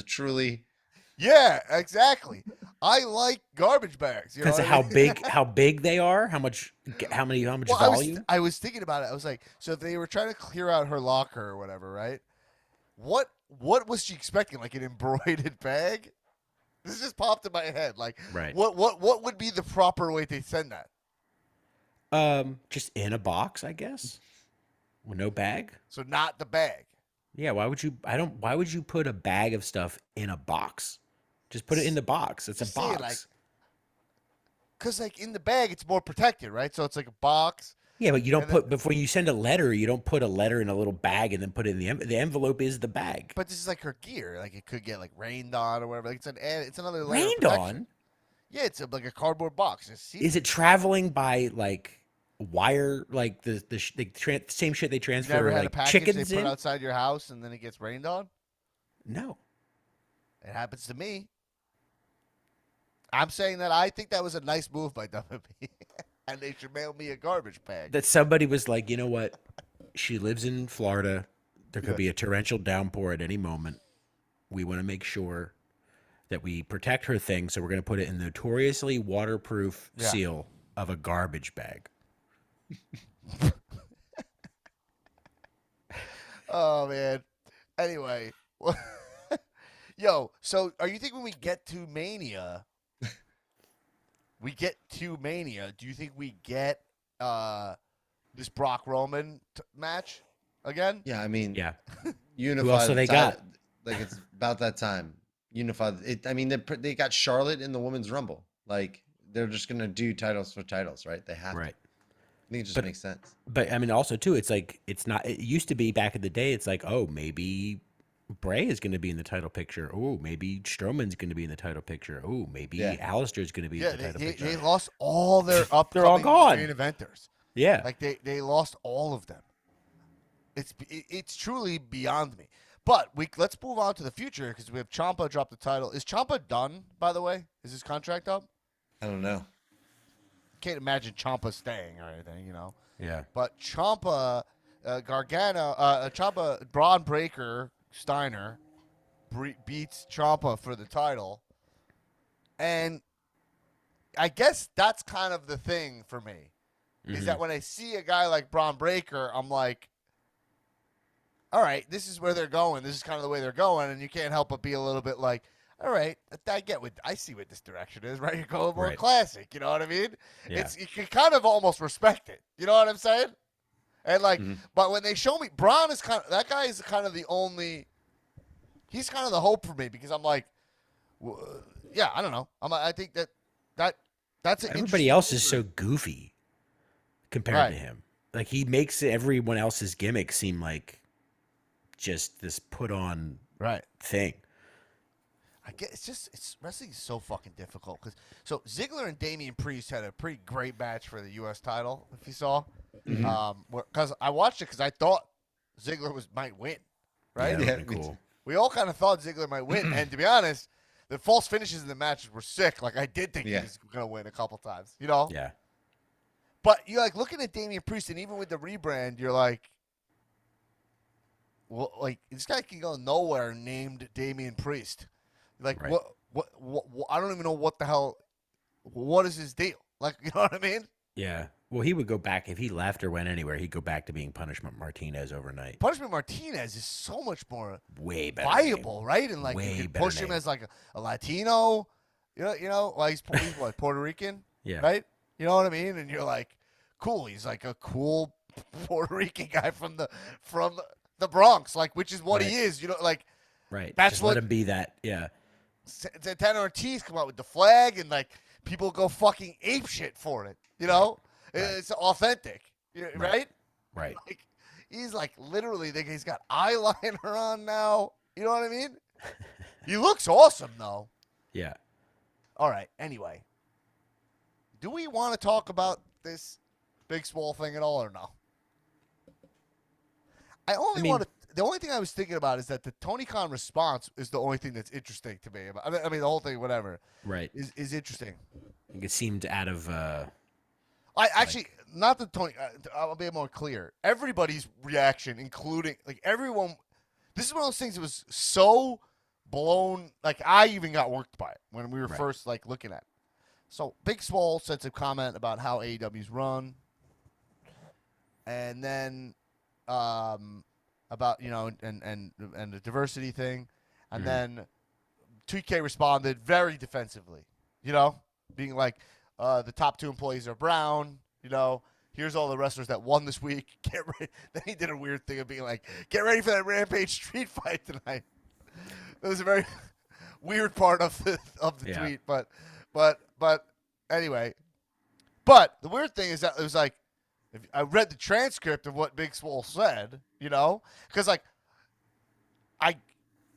B: Truly.
A: Yeah, exactly. I like garbage bags. You know
C: Because of
A: what I mean?
C: how big they are, how much
A: Well,
C: volume?
A: I was thinking about it. I was like, so if they were trying to clear out her locker or whatever, right? What was she expecting? Like an embroidered bag? This just popped in my head. Like,
C: Right.
A: What would be the proper way to send that?
C: Just in a box, I guess. With no bag.
A: So not the bag.
C: Yeah, why would you put a bag of stuff in a box? Just put it in the box. It's a
A: Just saying,
C: box.
A: like, because like in the bag, it's more protected, right? So it's like a box.
C: Yeah, but you don't
A: And then-
C: put before you send a letter. You don't put a letter in a little bag and then put it in the envelope is the bag.
A: But this is like her gear. Like it could get like rained on or whatever. Like it's another layer of
C: Rained
A: protection.
C: on?
A: Yeah, it's like a cardboard box.
C: Is it traveling by like wire, like the same shit they
A: You
C: transfer
A: never had a
C: like
A: package
C: chickens
A: they put
C: in?
A: outside your house and then it gets rained on?
C: No.
A: It happens to me. I'm saying that I think that was a nice move by WWE, and they should mail me a garbage bag.
C: That somebody was like, you know what? She lives in Florida. There could
A: Yeah.
C: be a torrential downpour at any moment. We want to make sure that we protect her thing, so we're going to put it in the notoriously waterproof
A: Yeah.
C: seal of a garbage bag.
A: Oh man. Anyway, yo. So, are you thinking when we get to Mania? Do you think we get this Brock Roman match again?
B: Yeah, I mean,
C: Yeah.
B: unified.
C: else do they got?
B: Like it's about that time. Unified. I mean, they got Charlotte in the Women's Rumble. Like they're just gonna do titles for titles, right? They have
C: Right.
B: to. I think it just
C: But-
B: makes sense.
C: But I mean, also too, it's like it used to be back in the day. It's like, oh, maybe Bray is going to be in the title picture. Oh, maybe Strowman's going to be in the title picture. Oh, maybe
B: Yeah.
C: Alistair's going to be
A: Yeah,
C: in the title
A: they
C: picture.
A: lost all their
C: all
A: upcoming
C: gone.
A: main eventers.
C: Yeah.
A: Like they lost all of them. It's truly beyond me. But let's move on to the future because we have Ciampa drop the title. Is Ciampa done? By the way, is his contract up?
B: I don't know.
A: Can't imagine Ciampa staying or anything, you know.
C: Yeah.
A: But Ciampa, Ciampa, Braun Breaker, Steiner beats Ciampa for the title, and I guess that's kind of the thing for me, is that when I see a guy like Braun Breaker, I'm like, all right, this is where they're going. This is kind of the way they're going, and you can't help but be a little bit like, all right, I see what this direction is, right? You're going more
C: Right.
A: classic, you know what I mean?
C: Yeah.
A: You can kind of almost respect it, you know what I'm saying? And like, but when they show me Braun is that guy is kind of the only. He's kind of the hope for me because I'm like, yeah, I don't know. I think that's an
C: Everybody else is so goofy compared
A: Right.
C: to him. Like he makes everyone else's gimmick seem like just this put on
A: right.
C: thing.
A: I get wrestling is so fucking difficult so Ziggler and Damian Priest had a pretty great match for the U.S. title. If you saw, because I watched it because I thought Ziggler might win, right?
C: Yeah,
B: Yeah,
C: that'd be
B: me
C: cool.
A: We all kind of thought Ziggler might win, and to be honest, the false finishes in the matches were sick. Like I did think he
B: Yeah.
A: was gonna win a couple times, you know.
C: Yeah.
A: But you're like looking at Damian Priest, and even with the rebrand, you're like, well, like this guy can go nowhere named Damian Priest. Like
C: Right.
A: what? I don't even know what the hell. What is his deal? Like you know what I mean?
C: Yeah. Well, he would go back if he left or went anywhere. He'd go back to being Punishment Martinez overnight.
A: Punishment Martinez is so much more
C: Way better.
A: viable, right? And like
C: Way
A: you can
C: better
A: push him
C: name.
A: as like a Latino. Well, he's what, Puerto Rican,
C: Yeah.
A: right? You know what I mean? And you're like, cool. He's like a cool Puerto Rican guy from the Bronx, like, which is what he
C: Right.
A: is. Like
C: Right.
A: That's
C: Just
A: what-
C: let him be that. Yeah.
A: Santana Ortiz come out with the flag, and like people go fucking ape shit for it. It's authentic, right?
C: Right.
A: Like he's like literally, he's got eyeliner on now. You know what I mean? He looks awesome though.
C: Yeah.
A: All right. Anyway, do we want to talk about this Big Swole thing at all or no? The only thing I was thinking about is that the Tony Khan response is the only thing that's interesting to me. I mean the whole thing, whatever,
C: Right.
A: is interesting.
C: I think it seemed out of.
A: I actually, not the Tony. I'll be more clear. Everybody's reaction, including like everyone. This is one of those things that was so blown. Like I even got worked by it when we were
C: Right.
A: first like looking at it. So Big Swole said some comment about how AEW's run, and then about and the diversity thing, and then 2K responded very defensively. Being like, the top 2 employees are brown. Here's all the wrestlers that won this week. Get ready. Then he did a weird thing of being like, get ready for that Rampage street fight tonight. It was a very weird part of the
C: Yeah.
A: tweet, but anyway. But the weird thing is that it was like, if I read the transcript of what Big Swole said, because like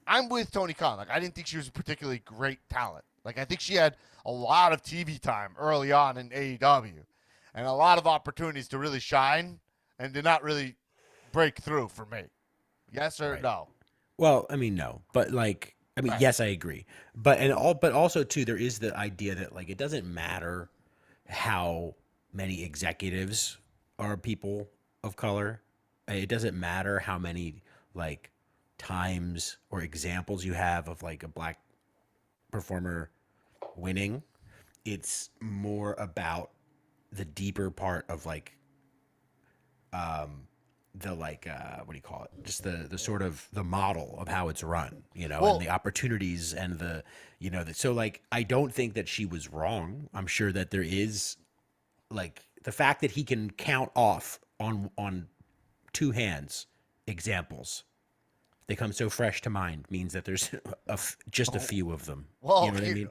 A: I'm with Tony Khan. Like I didn't think she was a particularly great talent. Like I think she had a lot of TV time early on in AEW, and a lot of opportunities to really shine, and did not really break through for me. Yes or
C: Right.
A: no?
C: Well, I mean, no, but like, I mean,
A: Right.
C: yes, I agree. But also too, there is the idea that like it doesn't matter how many executives are people of color. It doesn't matter how many like times or examples you have of like a black performer winning. It's more about the deeper part of like the like what do you call it, just the sort of the model of how it's run,
A: Well-
C: and the opportunities and the so like I don't think that she was wrong. I'm sure that there is like the fact that he can count off on 2 hands examples, they come so fresh to mind, means that there's just a few of them.
A: Well,
C: You know what I mean?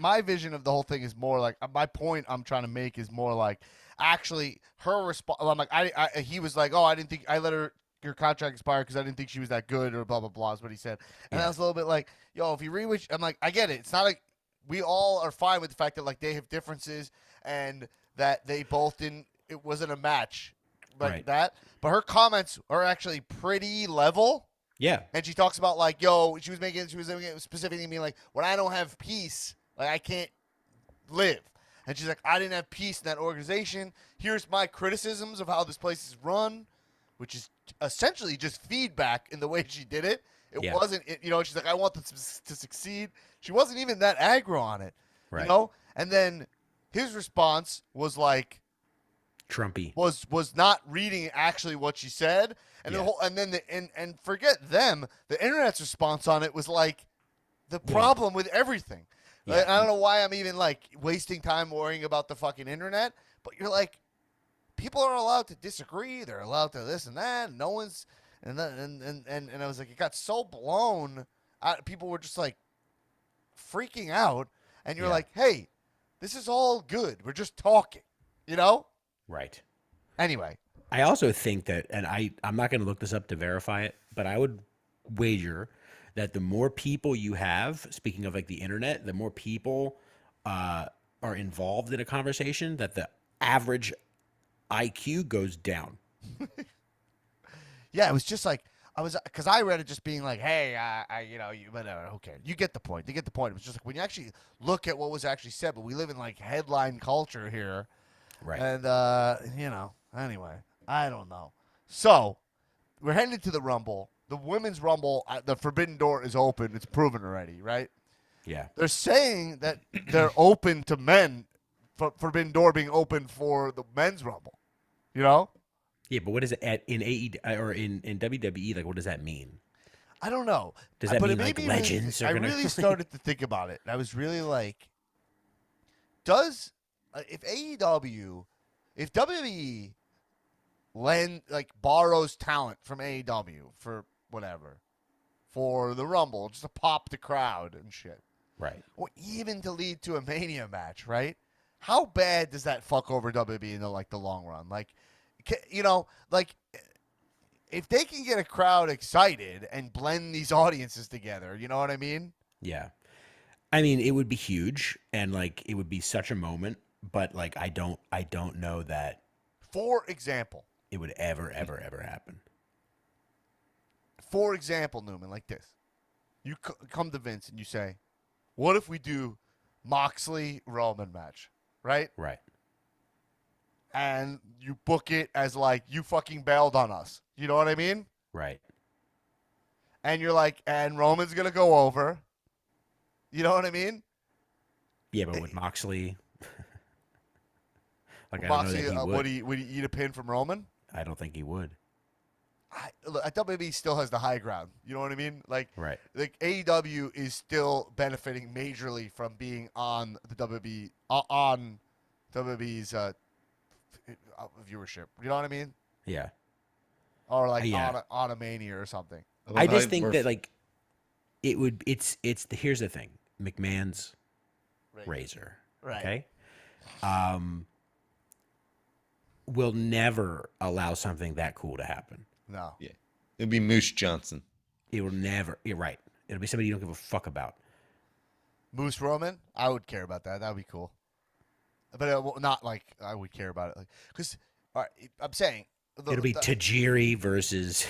A: my vision of the whole thing is more like, my point I'm trying to make is more like, actually her response. I'm like, he was like, oh, I didn't think I let her your contract expire because I didn't think she was that good, or blah blah blah is what he said. And
C: Yeah.
A: I was a little bit like, yo, if you read, I'm like, I get it. It's not like we all are fine with the fact that like they have differences and that they both didn't. It wasn't a match like
C: Right.
A: that. But her comments are actually pretty level.
C: Yeah.
A: And she talks about like, yo, she was making it specifically being like, when I don't have peace, like I can't live. And she's like, I didn't have peace in that organization. Here's my criticisms of how this place is run, which is essentially just feedback in the way she did it. It
C: Yeah.
A: wasn't, she's like, I want them to succeed. She wasn't even that aggro on it,
C: Right.
A: And then his response was like,
C: Trumpy.
A: was not reading actually what she said, and
C: Yeah.
A: the whole, and then and forget them. The internet's response on it was like the problem with everything.
C: Yeah.
A: Like, I don't know why I'm even like wasting time worrying about the fucking internet, but you're like, people are allowed to disagree. They're allowed to this and that. No one's and I was like, it got so blown. People were just like freaking out, and you're
C: Yeah.
A: like, hey, this is all good. We're just talking,
C: Right.
A: Anyway.
C: I also think that, and I'm not going to look this up to verify it, but I would wager that the more people you have, speaking of like the internet, the more people are involved in a conversation, that the average IQ goes down.
A: Yeah, it was just like because I read it just being like, hey, whatever, who cares? You get the point. They get the point. It was just like when you actually look at what was actually said, but we live in like headline culture here,
C: Right.
A: and anyway, I don't know. So we're heading to the Rumble. The women's Rumble, the Forbidden Door is open. It's proven already, right?
C: Yeah.
A: They're saying that they're open to men Forbidden Door being open for the men's Rumble. You know?
C: Yeah, but what is it in AE or in WWE? Like, what does that mean?
A: I don't know.
C: Does that
A: But
C: mean
A: it
C: like
A: made me
C: legends
A: really,
C: are
A: I
C: gonna?
A: really started to think about it. And I was really like, does if AEW, if WWE borrows talent from AEW for whatever, for the Rumble, just to pop the crowd and shit,
C: Right.
A: or even to lead to a Mania match, right? How bad does that fuck over WWE in the long run? Like, if they can get a crowd excited and blend these audiences together, you know what I mean?
C: Yeah. I mean, it would be huge, and like it would be such a moment. But like, I don't know that
A: For example,
C: it would ever happen.
A: For example, Newman, like this. You come to Vince and you say, what if we do Moxley-Roman match, right?
C: Right.
A: And you book it as like, you fucking bailed on us. You know what I mean?
C: Right.
A: And you're like, and Roman's going to go over. You know what I mean?
C: Yeah, but with Moxley, like I don't know
A: Moxley,
C: that he would.
A: would he eat a pin from Roman?
C: I don't think he would.
A: I thought maybe he still has the high ground. You know what I mean? Like AEW is still benefiting majorly from being on the WWE's viewership. You know what I mean?
C: Yeah.
A: Or like
C: Yeah.
A: on a Mania or something.
C: I just think that like it would. Here's the thing. McMahon's razor.
A: Right.
C: Okay. Will never allow something that cool to happen.
A: No.
B: Yeah. It'd be Moose Johnson.
C: It will never. You're right. It'll be somebody you don't give a fuck about.
A: Moose Roman? I would care about that. That would be cool. But not like I would care about it. Because, all right, I'm saying.
C: It'll be Tajiri versus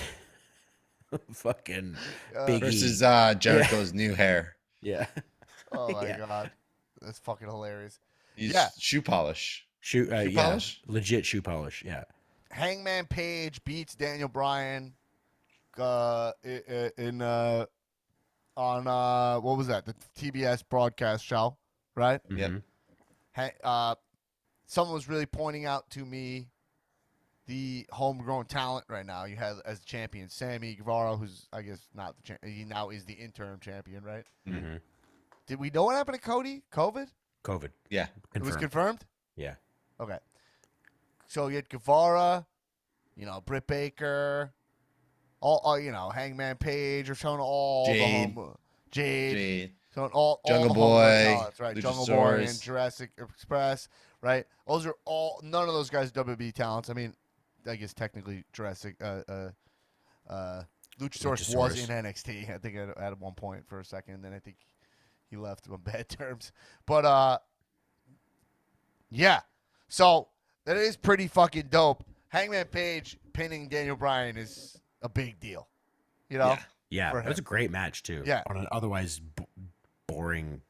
C: fucking Big
B: Versus
C: E.
B: Jericho's new hair.
C: Yeah.
A: Oh, my
C: Yeah.
A: God. That's fucking hilarious.
B: He's
A: Yeah.
B: shoe polish.
C: Shoe yeah.
B: polish?
C: Legit shoe polish. Yeah.
A: Hangman Page beats Daniel Bryan on what was that? The TBS broadcast show, right?
C: Mhm.
A: Someone was really pointing out to me the homegrown talent right now you have as champion, Sammy Guevara, who's I guess not the he now is the interim champion, right?
C: Mm-hmm.
A: Did we know what happened to Cody? COVID?
B: Yeah.
A: It was confirmed?
C: Yeah.
A: Okay. So you had Guevara, Brit Baker, all Hangman Page, or showing all
B: Jade.
A: the Jade. Showing
B: Jungle
A: all the
B: Boy,
A: talents, right? Jungle Boy and
B: Luchasaurus.
A: Jurassic Express, right? Those are none of those guys are WB talents. I mean, I guess technically Jurassic Luchasaurus was in NXT. I think at one point for a second, then I think he left on bad terms. But yeah. So that is pretty fucking dope. Hangman Page pinning Daniel Bryan is a big deal.
C: Yeah.
A: For
C: It was a
A: him.
C: great match too.
A: Yeah.
C: On an otherwise boring,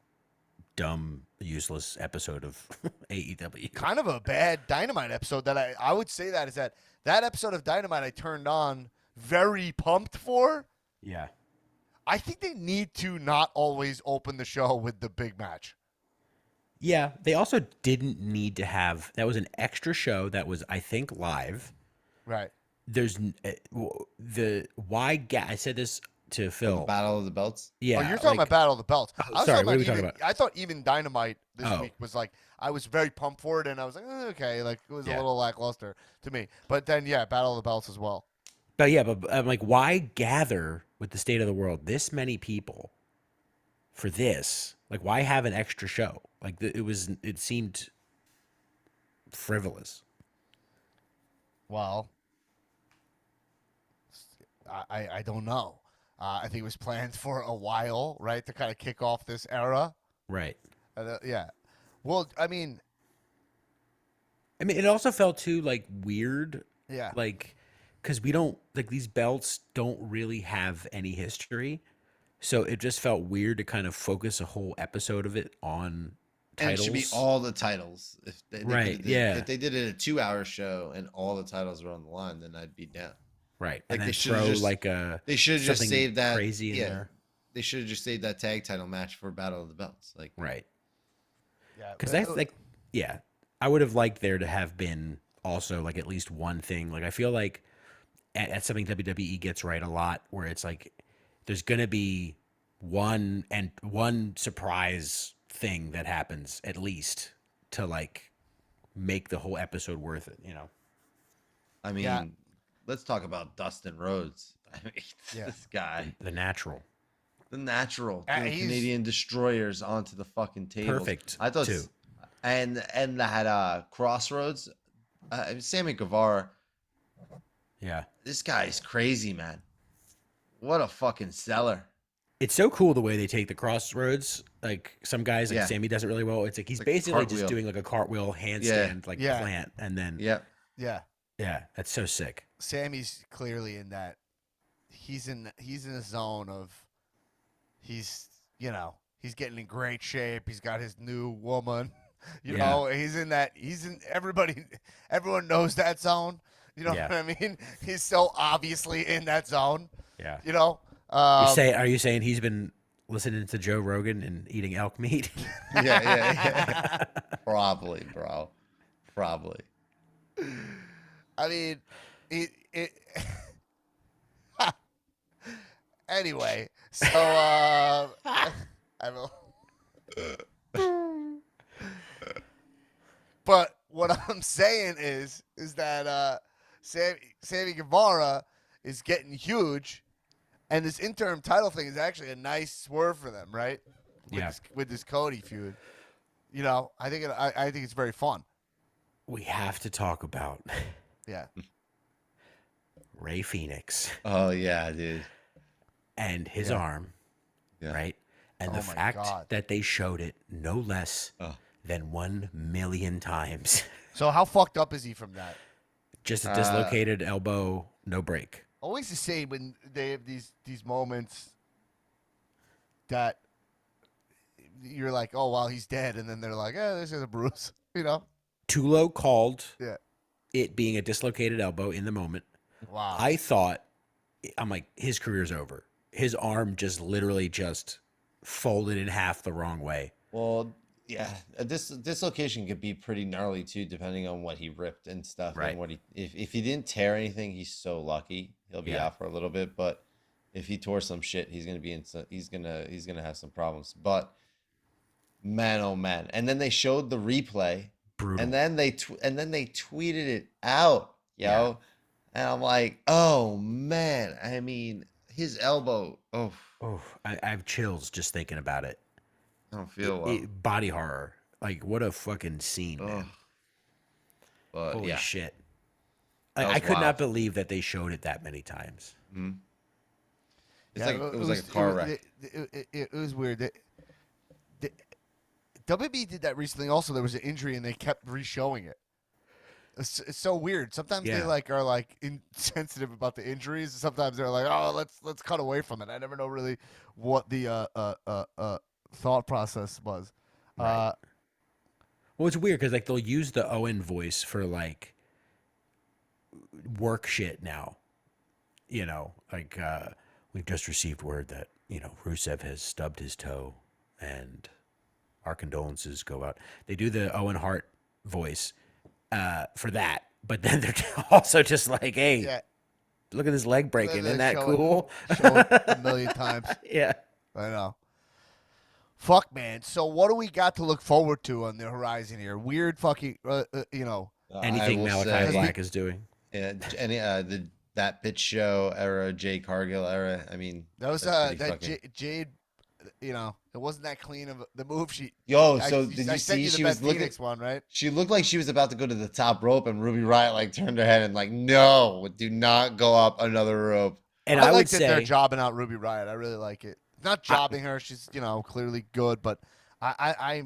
C: dumb, useless episode of AEW.
A: Kind of a bad Dynamite episode that I would say that is that episode of Dynamite I turned on very pumped for.
C: Yeah.
A: I think they need to not always open the show with the big match.
C: Yeah, they also didn't need to have. That was an extra show that was, I think, live.
A: Right.
C: There's I said this to Phil.
B: The Battle of the Belts.
C: Yeah,
A: Oh, you're talking about Battle of the Belts. I was
C: sorry,
A: talking
C: what are we
A: about
C: talking about?
A: I thought even Dynamite this
C: Oh.
A: week was like I was very pumped for it, and I was like, okay, like it was a
C: Yeah.
A: little lackluster to me. But then Battle of the Belts as well.
C: But yeah, but I'm like, why gather with the state of the world this many people for this? Like, why have an extra show? Like, it seemed frivolous.
A: Well, I don't know. I think it was planned for a while, right, to kind of kick off this era.
C: Right.
A: Yeah. Well, I mean,
C: it also felt too like weird.
A: yeah.
C: Like, because we don't like these belts don't really have any history, so it just felt weird to kind of focus a whole episode of it on
B: And it
C: titles.
B: should be all the titles. If they
C: Right,
B: did,
C: yeah.
B: If they did it a 2-hour show and all the titles were on the line, then I'd be down.
C: Right.
B: Like,
C: And
B: they
C: then
B: should've
C: throw
B: just-
C: like a
B: They should have just
C: something
B: saved that
C: crazy in
B: yeah,
C: there.
B: They should have just saved that tag title match for Battle of the Belts. Like
C: Right.
A: Yeah.
C: Because that's like, yeah. I would have liked there to have been also like at least one thing. Like I feel like at something WWE gets right a lot, where it's like there's gonna be one surprise thing that happens at least to like make the whole episode worth it. You know?
B: I mean,
A: Yeah.
B: let's talk about Dustin Rhodes. I mean,
A: Yeah.
B: this guy,
C: The natural.
B: the natural, doing
A: he's-
B: Canadian destroyers onto the fucking table.
C: Perfect,
B: I thought,
C: too.
B: and that Crossroads, Sammy Guevara.
C: Yeah.
B: This guy is crazy, man. What a fucking seller.
C: It's so cool the way they take the crossroads. Like some guys, like
B: Yeah.
C: Sammy does it really well. It's like he's
B: Like
C: basically just
B: cartwheel.
C: doing like a cartwheel handstand, like
A: Yeah.
C: plant, and then
B: Yep.
A: Yeah.
C: yeah, that's so sick.
A: Sammy's clearly in that. He's in a zone of. He's getting in great shape. He's got his new woman. You
C: Yeah.
A: know, he's in that. He's in everybody. Everyone knows that zone. You know
C: Yeah.
A: what I mean? He's so obviously in that zone.
C: Yeah.
A: You know.
C: Are you saying he's been listening to Joe Rogan and eating elk meat?
B: Yeah. Probably, bro. Probably.
A: I mean, it anyway, so I will. But what I'm saying is that Sammy Guevara is getting huge, and this interim title thing is actually a nice swerve for them, right?
C: Yeah.
A: With this Cody feud, you know, I think it's very fun.
C: We have to talk about
A: Yeah.
C: Ray Phoenix
B: Oh yeah, dude.
C: and his
A: Yeah.
C: arm,
B: Yeah.
C: right? And
A: Oh
C: the
A: my
C: fact
A: God.
C: that they showed it no less
B: Oh.
C: than 1,000,000 times.
A: So how fucked up is he from that?
C: Just a dislocated elbow, no break.
A: Always the same when they have these moments that you're like, oh well, he's dead, and then they're like, this is a bruise, you know?
C: Tullo called
A: Yeah.
C: it being a dislocated elbow in the moment.
A: Wow.
C: I thought, I'm like, his career's over. His arm just literally just folded in half the wrong way.
B: Well, yeah, this dislocation could be pretty gnarly too, depending on what he ripped and stuff.
C: Right.
B: And what if he didn't tear anything, he's so lucky. He'll be
C: Yeah.
B: out for a little bit. But if he tore some shit, he's gonna be he's gonna have some problems. But man, oh man! And then they showed the replay,
C: Brutal.
B: and then they tweeted it out, yo.
C: Yeah.
B: And I'm like, oh man! I mean, his elbow. Oh,
C: Oh, I have chills just thinking about it.
B: I don't feel well.
C: Body horror. Like, what a fucking scene,
B: Ugh.
C: man.
B: But
C: Holy
B: yeah,
C: shit.
B: That
C: I
B: was
C: could
B: wild.
C: not believe that they showed it that many times.
B: It's like it was like a car wreck.
A: It was weird. WB did that recently. Also, there was an injury, and they kept re-showing it. It's so weird. Sometimes they
C: Yeah.
A: are like insensitive about the injuries. Sometimes they're like, oh, let's cut away from it. I never know really what the thought process was.
C: Right. Well, it's weird because like they'll use the Owen voice for like work shit now. You know, like we've just received word that, you know, Rusev has stubbed his toe and our condolences go out. They do the Owen Hart voice for that, but then they're also just like, hey,
A: Yeah,
C: look at this leg breaking.
A: They
C: Isn't that
A: show it-
C: cool?
A: show it a million times.
C: Yeah.
A: I know. Fuck, man. So what do we got to look forward to on the horizon here? Weird fucking, you know.
C: Anything
B: I will
C: Malachi
B: say-
C: Black is doing.
B: Yeah, any that bitch show era, Jade Cargill era. I mean,
A: That was
B: that's pretty
A: that
B: fucking-
A: Jade. You know, it wasn't that clean of the move.
B: Yo,
A: I-
B: so
A: I
B: did you
A: sent
B: see
A: the
B: she
A: Beth
B: was looking?
A: Phoenix one, right?
B: She looked like she was about to go to the top rope, and Ruby Riott like turned her head and like, no, do not go up another rope.
C: And
A: I
C: I
A: like
C: would
A: that they're
C: say,
A: jobbing out Ruby Riott. I really like it. Not jobbing her. She's clearly good, but I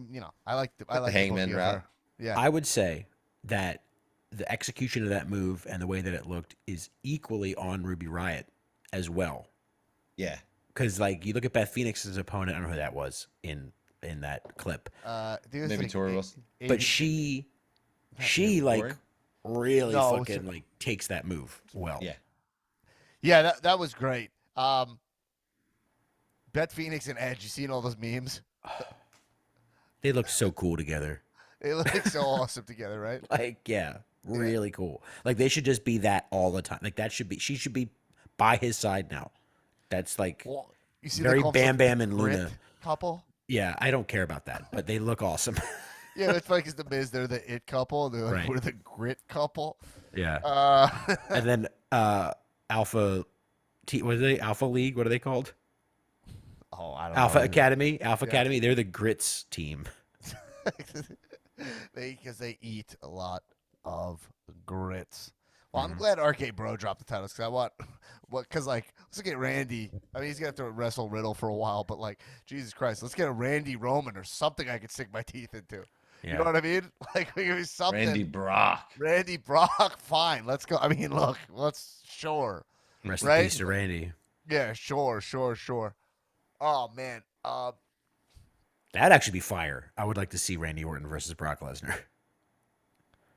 A: like the
B: hangman
A: booking of
B: route.
A: her. Yeah.
C: I would say that the execution of that move and the way that it looked is equally on Ruby Riott as well.
B: Yeah,
C: Because like you look at Beth Phoenix's opponent, I don't know who that was in that clip,
A: I think it was
B: maybe
A: like
B: Tori Wilson.
C: but she
B: Tori?
C: like really
A: No, it was-
C: fucking like takes that move well.
B: Yeah.
A: Yeah, that was great. Beth Phoenix and Edge. You seen all those memes?
C: They look so cool together.
A: They look so awesome together, right?
C: Like, yeah, really cool. Like they should just be that all the time. Like she should be by his side now. That's like
A: Well, you see,
C: very
A: they call
C: Bam
A: themselves
C: Bam and
A: the
C: Luna.
A: Grit couple.
C: Yeah, I don't care about that, but they look awesome.
A: Yeah, it's like it's the Miz. They're the it couple. They're like
C: Right.
A: we're the Grit couple.
C: Yeah. And then Alpha what are they? Alpha League, what are they called?
A: Oh, I don't
C: Alpha
A: know.
C: Academy. Alpha Academy, they're the grits team.
A: Because they eat a lot of grits. Well, I'm glad RK Bro dropped the titles because I want, because like let's get Randy. I mean, he's gonna have to wrestle Riddle for a while, but like Jesus Christ, let's get a Randy Roman or something I could stick my teeth into.
C: Yeah.
A: You know what I mean? Like give me something.
B: Randy Brock.
A: Brock, fine. Let's go. I mean, look, sure.
C: Rest
A: Right?
C: in peace to Randy.
A: Yeah, sure. Oh man,
C: That'd actually be fire. I would like to see Randy Orton versus Brock Lesnar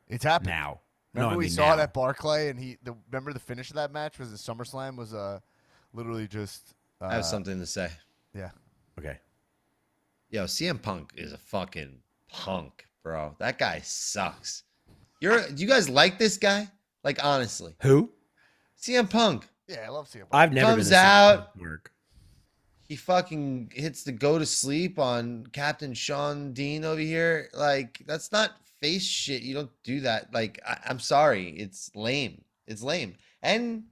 A: it's happening.
C: now.
A: Remember
C: no, I
A: we
C: mean
A: saw
C: now.
A: it at Barclay, and remember the finish of that match was the SummerSlam was literally just.
B: I have something to say.
A: Yeah.
C: Okay.
B: Yo, CM Punk is a fucking punk, bro. That guy sucks. Do you guys like this guy? Like honestly,
C: Who?
B: CM Punk.
A: Yeah, I love CM Punk.
C: I've never
B: Comes
C: been a
B: out.
C: Mark.
B: He fucking hits the go to sleep on Captain Sean Dean over here. Like that's not face shit. You don't do that. Like I'm sorry, it's lame. It's lame. And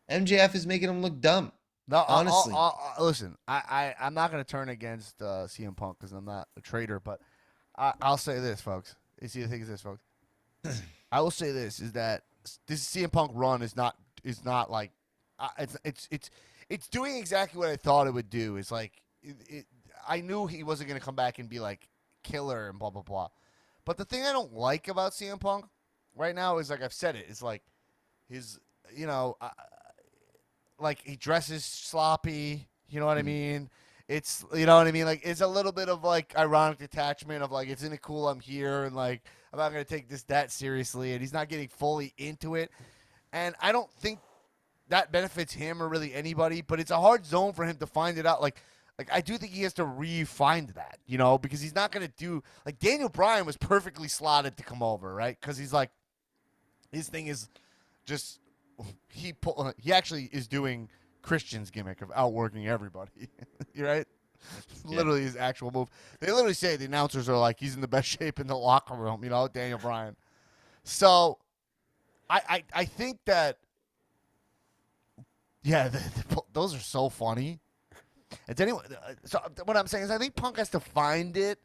B: MJF is making him look dumb.
A: No,
B: honestly.
A: listen, I'm not going to turn against CM Punk because I'm not a traitor, but I'll say this, folks. You see, the thing is this, folks. I will say this is that this CM Punk run is not like it's doing exactly what I thought it would do. It's like I knew he wasn't going to come back and be like killer and blah blah blah. But the thing I don't like about CM Punk right now is like I've said it. It's like his like he dresses sloppy. You know what I mean? It's you know what I mean. Like it's a little bit of like ironic detachment of like isn't it cool I'm here and like I'm not going to take this that seriously, and he's not getting fully into it. And I don't think that benefits him or really anybody, but it's a hard zone for him to find it out. Like I do think he has to re-find that, you know, because he's not going to do like Daniel Bryan was perfectly slotted to come over, right? Because he's like his thing is just he actually is doing Christian's gimmick of outworking everybody, right? Literally his actual move. They literally say the announcers are like he's in the best shape in the locker room, you know, Daniel Bryan. So I think that. Yeah, those are so funny. It's anyway. So what I'm saying is, I think Punk has to find it,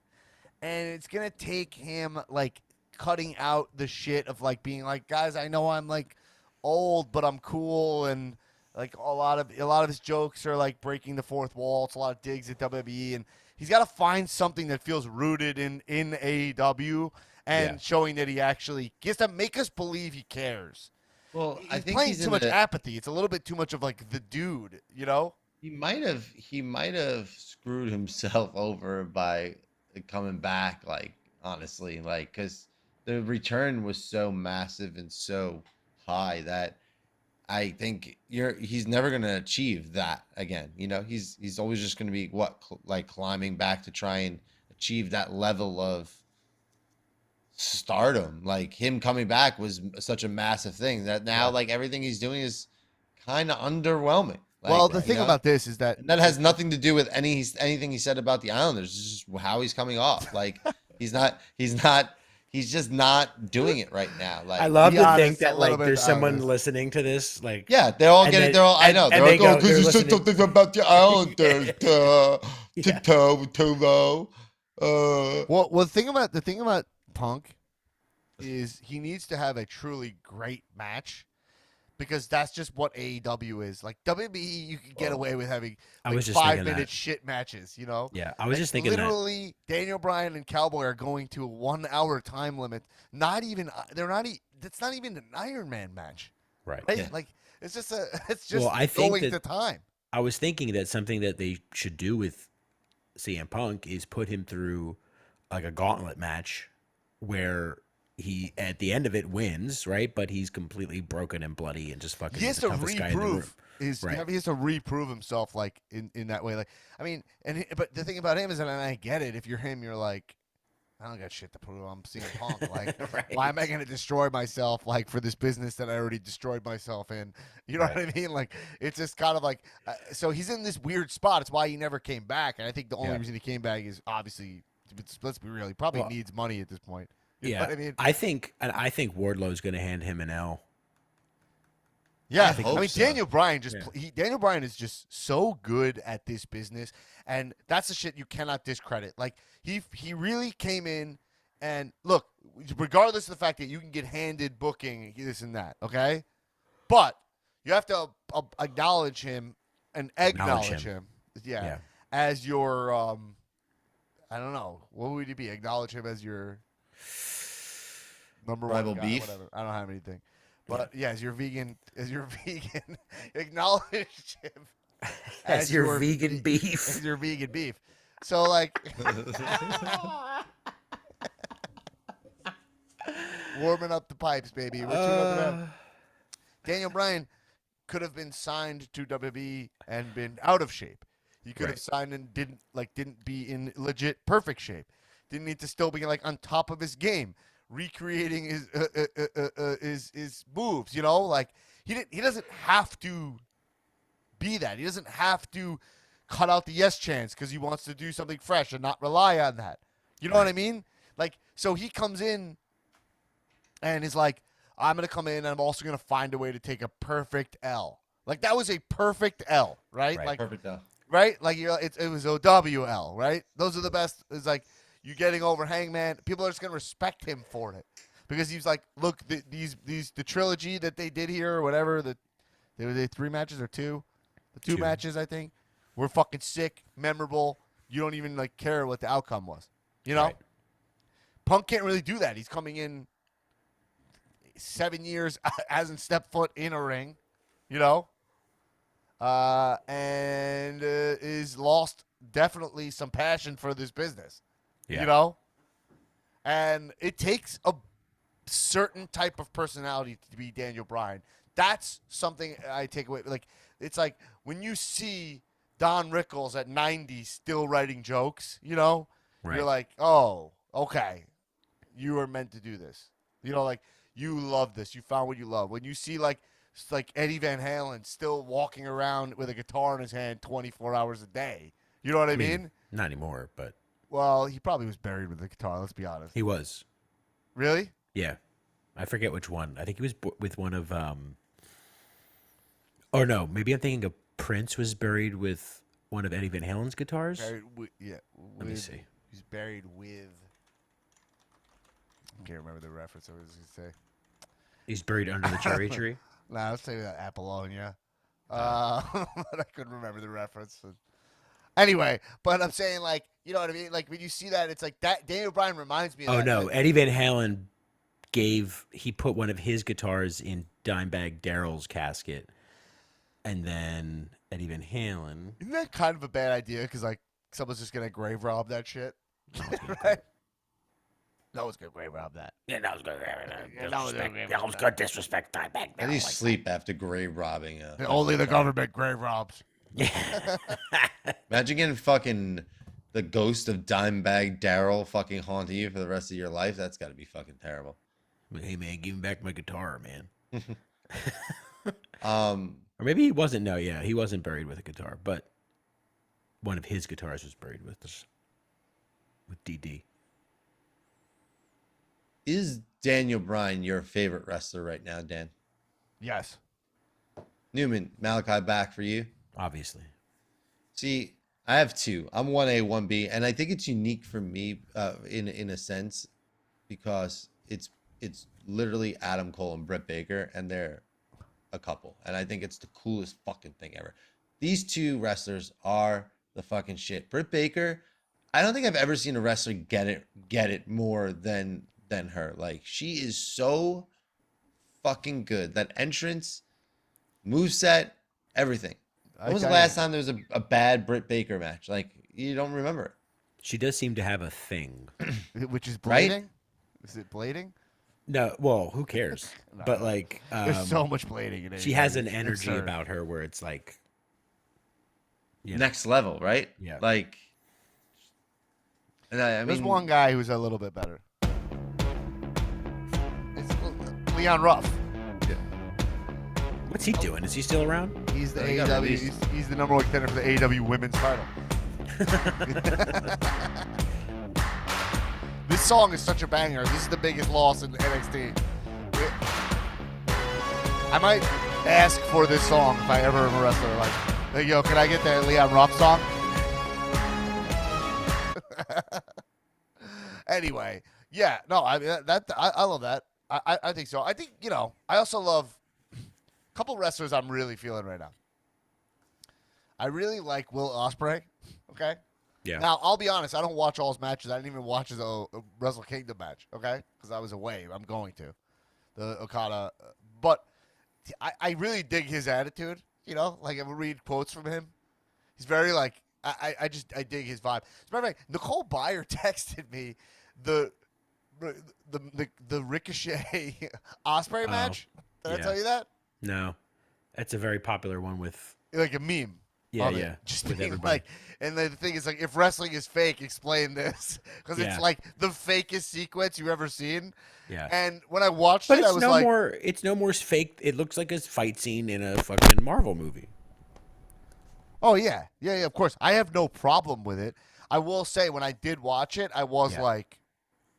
A: and it's gonna take him like cutting out the shit of like being like, guys, I know I'm like old, but I'm cool, and like a lot of his jokes are like breaking the fourth wall. It's a lot of digs at WWE, and he's got to find something that feels rooted in AEW and showing that he has to make us believe he cares.
B: Well, I think
A: playing
B: he's
A: too much apathy. It's a little bit too much of like the dude, you know?
B: He might have screwed himself over by coming back, like honestly, like because the return was so massive and so high that I think he's never gonna achieve that again. You know, he's always just gonna be like climbing back to try and achieve that level of stardom. Like him coming back was such a massive thing that now like everything he's doing is kind of underwhelming. Like,
A: well, the thing about this is that
B: has nothing to do with anything he said about the Islanders. It's just how he's coming off. Like he's just not doing it right now. Like
C: I love to think
A: a
C: that
A: little
C: like
A: bit
C: there's someone
A: honest.
C: listening to this. Like
B: yeah, they're all
C: and
B: getting.
C: then-
B: They're all. I
C: and-
B: know.
C: and
B: They're
C: they
B: like,
C: go-
B: oh, because
C: they're
B: you said
C: listening-
B: something about the Islanders.
C: Yeah.
B: Turo.
A: well, the thing about Punk is he needs to have a truly great match because that's just what AEW is. Like WWE, you can get away with having
C: I
A: like
C: was just thinking
A: 5-minute
C: that.
A: shit matches, you know?
C: Yeah, I was just thinking
A: literally, Daniel Bryan and Cowboy are going to a 1 hour time limit. That's not even an Iron Man match.
C: Right.
A: Right?
B: Yeah.
A: Like it's just
C: Well, I think
A: going
C: that-
A: to time.
C: I was thinking that something that they should do with CM Punk is put him through like a gauntlet match where he at the end of it wins, right? But he's completely broken and bloody and just fucking
A: He has
C: the
A: to
C: toughest guy in the room.
A: reprove his.
C: Right.
A: He has to reprove himself, like in that way. Like I mean, but the thing about him is that and I get it. If you're him, you're like, I don't got shit to prove. I'm CM Punk. Like,
C: Right.
A: why am I going to destroy myself, like, for this business that I already destroyed myself in? You know what I mean? Like, it's just kind of like, so he's in this weird spot. It's why he never came back. And I think the only reason he came back is obviously, let's be real, he probably needs money at this point. You know what I mean?
C: I think Wardlow's going to hand him an L.
A: Yeah,
B: I hope
A: mean,
B: so.
A: Daniel Bryan Daniel Bryan is just so good at this business, and that's the shit you cannot discredit. Like he really came in, and look, regardless of the fact that you can get handed booking this and that, okay, but you have to acknowledge him and acknowledge him. Yeah, as your I don't know, what would he be? Acknowledge him as your number
B: Rival
A: one guy,
B: beef?
A: whatever. I don't have anything. But yeah, as your vegan, acknowledge him
C: As your vegan beef.
A: As your vegan beef. So like, warming up the pipes, baby. We're tuning up the band. Daniel Bryan could have been signed to WWE and been out of shape. He could have signed and didn't be in legit perfect shape. Didn't need to still be like on top of his game, recreating his moves. You know, like he doesn't have to be that. He doesn't have to cut out the yes chance because he wants to do something fresh and not rely on that. You know what I mean? Like, so he comes in and is like, I'm going to come in and I'm also going to find a way to take a perfect L. Like, that was a perfect L, right? Like,
B: Perfect L.
A: right? Like, it was a WL, right? Those are the best. It's like, you getting over Hangman. People are just going to respect him for it. Because he's like, look, the trilogy that they did here or whatever, they were 3 matches or 2? The two matches, I think, were fucking sick, memorable. You don't even like care what the outcome was. You know?
C: Right.
A: Punk can't really do that. He's coming in 7 years, hasn't stepped foot in a ring, you know? And is lost definitely some passion for this business.
C: Yeah.
A: You know? And it takes a certain type of personality to be Daniel Bryan. That's something I take away. Like, it's like when you see Don Rickles at 90 still writing jokes, you know, you're like, oh, okay, you are meant to do this. You know, like, you love this. You found what you love. When you see, like Eddie Van Halen still walking around with a guitar in his hand 24 hours a day, you know what I mean?
C: Not anymore, but.
A: Well, he probably was buried with a guitar, let's be honest.
C: He was.
A: Really?
C: Yeah. I forget which one. I think he was with one of, or no, maybe I'm thinking of Prince was buried with one of Eddie Van Halen's guitars.
A: Buried
C: Let me see.
A: He's buried with. I can't remember the reference I was going to say.
C: He's buried under the cherry tree.
A: Nah, I was saying that Apollonia. But I couldn't remember the reference. Anyway, but I'm saying, like, you know what I mean? Like, when you see that, it's like that. Daniel Bryan reminds me of that.
C: Oh, no. Eddie Van Halen he put one of his guitars in Dimebag Darrell's casket. And then Eddie Van Halen.
A: Isn't that kind of a bad idea? Because, like, someone's just going to grave rob that shit. Right? No one's going to grave rob that.
C: Yeah, that was good.
A: That was
C: good disrespect. Dimebag
B: How do
C: Darrell.
B: you sleep after grave robbing?
A: Only the government grave robs.
B: Imagine getting fucking the ghost of Dimebag Darrell fucking haunting you for the rest of your life. That's got to be fucking terrible.
C: Hey, man, give me back my guitar, man. Or maybe he wasn't. No, yeah, he wasn't buried with a guitar, but one of his guitars was buried with DD.
B: Is Daniel Bryan your favorite wrestler right now, Dan?
A: Yes.
B: Newman, Malachi back for you?
C: Obviously.
B: See, I have 2. I'm 1A, 1B, and I think it's unique for me in a sense because it's literally Adam Cole and Brit Baker, and they're a couple. And I think it's the coolest fucking thing ever. These 2 wrestlers are the fucking shit. Brit Baker, I don't think I've ever seen a wrestler get it more than her. Like, she is so fucking good. That entrance, moveset, everything. When was the last time there was a bad Brit Baker match? Like, you don't remember it.
C: She does seem to have a thing.
A: Which is blading?
B: Right?
A: Is it blading?
C: No, well, who cares?
A: No.
C: But like,
A: There's so much blading in it.
C: she has an energy about her where it's like,
B: Next level, right?
C: Yeah.
B: Like, And I
A: There's
B: mean,
A: one guy who's a little bit better. It's Leon Ruff.
C: What's he doing? Is he still around?
A: He's the
B: He got
A: AEW.
B: released.
A: He's the number one contender for the AEW Women's title. This song is such a banger. This is the biggest loss in NXT. I might ask for this song if I ever am a wrestler. Like, hey, yo, can I get that Leon Ruff song? Anyway, yeah, no, I mean I love that. I think so. I think I also love a couple wrestlers I'm really feeling right now. I really like Will Osprey. Okay.
C: Yeah.
A: Now I'll be honest. I don't watch all his matches. I didn't even watch his Wrestle Kingdom match. Okay, because I was away. I'm going to the Okada, but I really dig his attitude. Like I would read quotes from him. He's very like I dig his vibe. As a matter of fact, Nicole Byer texted me the Ricochet Osprey match. Did I tell you that?
C: No. That's a very popular one with
A: Like a meme.
C: Yeah,
A: of it.
C: yeah.
A: Just
C: with
A: being
C: everybody.
A: like, and the thing is like, if wrestling is fake, explain this because
C: Yeah.
A: it's like the fakest sequence you've ever seen.
C: Yeah.
A: And when I watched
C: But
A: it, I
C: it's
A: was
C: no
A: like,
C: more it's no more fake. It looks like a fight scene in a fucking Marvel movie.
A: oh yeah, of course. I have no problem with it. I will say when I did watch it, I was
C: Yeah.
A: like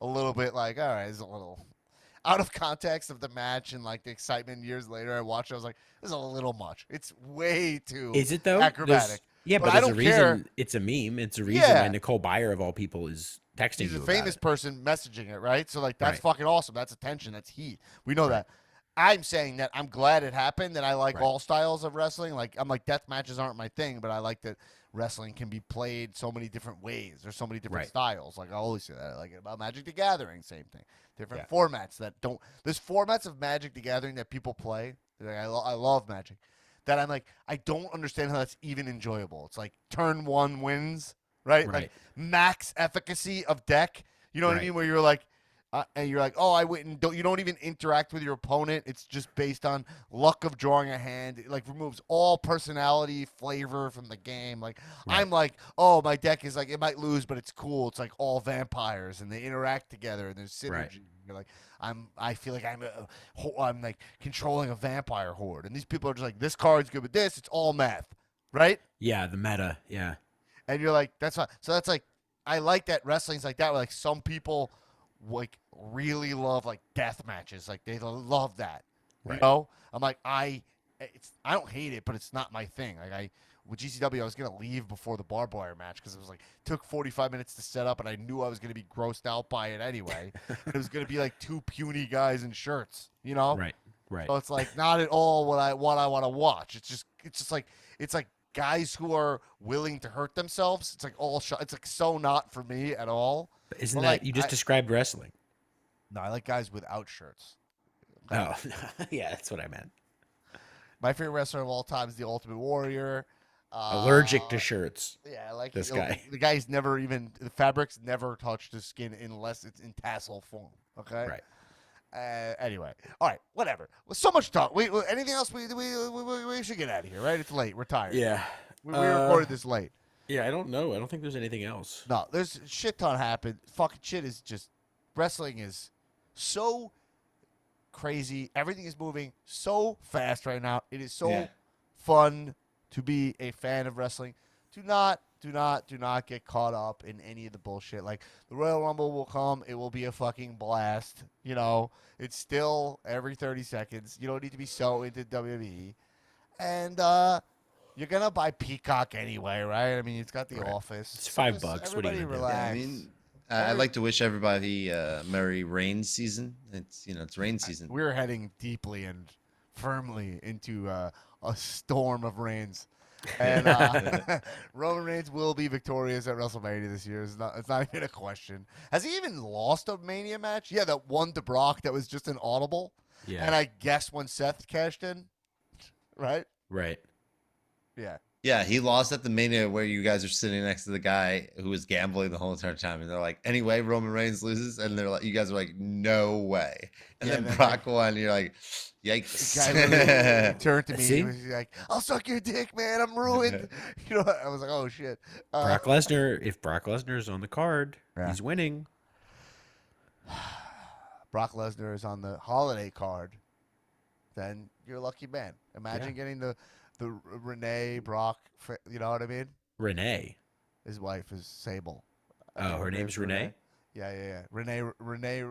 A: a little bit like, all right, it's a little out of context of the match and like the excitement years later. I watched it, I was like, this is a little much. It's way too
C: Is it though?
A: acrobatic.
C: Yeah, but
A: I
C: there's a
A: don't
C: reason
A: care.
C: it's a meme. It's a reason
A: Yeah.
C: why Nicole Byer of all people is texting
A: He's
C: you
A: a
C: about
A: famous
C: it.
A: person messaging it, right? So like that's
C: Right.
A: fucking awesome. That's attention. That's heat. We know that. I'm saying that I'm glad it happened. That I like
C: Right.
A: all styles of wrestling. Like I'm like death matches aren't my thing, but I like that wrestling can be played so many different ways. There's so many different
C: Right.
A: styles. Like I always say that. I like it about Magic the Gathering. Same thing. Different
C: Yeah.
A: formats that don't. There's formats of Magic the Gathering that people play. Like, I love Magic. That I'm like I don't understand how that's even enjoyable. It's like turn one wins, right?
C: Right.
A: Like max efficacy of deck. You know what I
C: Right.
A: mean? Where you're like, and you're like, oh, I wouldn't. You don't even interact with your opponent. It's just based on luck of drawing a hand. It like removes all personality, flavor from the game. Like
C: Right.
A: I'm like, oh, my deck is like it might lose, but it's cool. It's like all vampires and they interact together and there's synergy.
C: Right.
A: You're like, I feel like I'm like controlling a vampire horde, and these people are just like, this card's good with this. It's all math, right?
C: Yeah, the meta. Yeah.
A: And you're like, that's fine. So that's like, I like that wrestling's like that. Where like some people like really love like death matches. Like they love that.
C: Right.
A: You know? I'm like, I don't hate it, but it's not my thing. Like with GCW, I was gonna leave before the barbed wire match because it was like took 45 minutes to set up, and I knew I was gonna be grossed out by it anyway. It was gonna be like two puny guys in shirts, you know?
C: Right. Right.
A: So it's like not at all what I want to watch. It's just like guys who are willing to hurt themselves. It's like it's like so not for me at all.
C: But isn't
A: But,
C: that
A: like,
C: you just described wrestling?
A: No, I like guys without shirts.
C: Oh, yeah, that's what I meant.
A: My favorite wrestler of all time is the Ultimate Warrior.
C: Allergic to shirts.
A: Yeah, I like
C: this guy.
A: The guy's never even the fabrics never touched his skin unless it's in tassel form. Okay.
C: Right.
A: Anyway, all right, whatever. Well, so much talk. Anything else? We should get out of here, right? It's late. We're tired.
C: Yeah.
A: We recorded this late.
C: Yeah, I don't know. I don't think there's anything else.
A: No, there's shit ton happened. Fucking shit is just wrestling is so crazy. Everything is moving so fast right now. It is so fun to be a fan of wrestling. Do not get caught up in any of the bullshit. Like the Royal Rumble will come, it will be a fucking blast. You know, it's still every 30 seconds. You don't need to be so into WWE. And you're gonna buy Peacock anyway, right? I mean, it's got The Office.
C: It's
A: So
C: $5.
A: just
C: What are you
A: everybody
C: gonna do?
A: relax.
B: Yeah, I mean, I'd like to wish everybody merry rain season. It's rain season.
A: We're heading deeply and firmly into a storm of rains. And Roman Reigns will be victorious at WrestleMania this year. It's not even a question. Has he even lost a Mania match? Yeah, that one to Brock that was just an audible.
C: Yeah.
A: And I guess when Seth cashed in, right?
C: Right.
A: Yeah.
B: Yeah, he lost at the Mania where you guys are sitting next to the guy who was gambling the whole entire time, and they're like, "Anyway, Roman Reigns loses," and they're like, "You guys are like, no way," and
A: Yeah,
B: then
A: then
B: Brock won. And you're like, Yikes.
A: guy literally turned to me.
C: See?
A: He was like, "I'll suck your dick, man. I'm ruined." You know, I was like, "Oh shit."
C: Brock Lesnar. If Brock Lesnar is on the card,
A: Yeah.
C: he's winning.
A: Brock Lesnar is on the holiday card, then you're a lucky man. Imagine getting the Renee Brock. You know what I mean?
C: Renee.
A: His wife is Sable.
C: Oh, her name's Renee.
A: Yeah. Renee.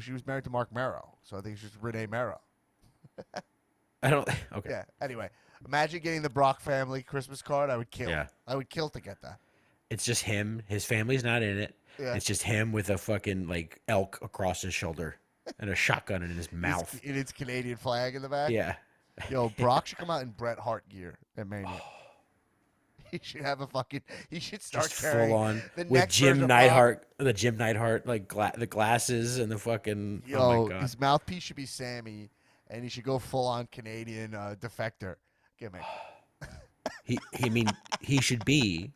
A: She was married to Mark Marrow, so I think she's Renee Marrow.
C: I don't. Okay.
A: Yeah. Anyway, imagine getting the Brock family Christmas card. I would kill.
C: Yeah.
A: I would kill to get that.
C: It's just him. His family's not in it.
A: Yeah.
C: It's just him with a fucking like elk across his shoulder and a shotgun in his mouth.
A: It's Canadian flag in the back.
C: Yeah.
A: Yo, Brock should come out in Bret Hart gear at Mania. He should have a fucking. He should start
C: Just
A: carrying
C: full on
A: the
C: with
A: next
C: Jim
A: version of Brock.
C: Neidhart, the Jim Neidhart, like the glasses and the fucking.
A: Yo,
C: oh my god.
A: his mouthpiece should be Sammy, and he should go full on Canadian defector gimmick.
C: He should be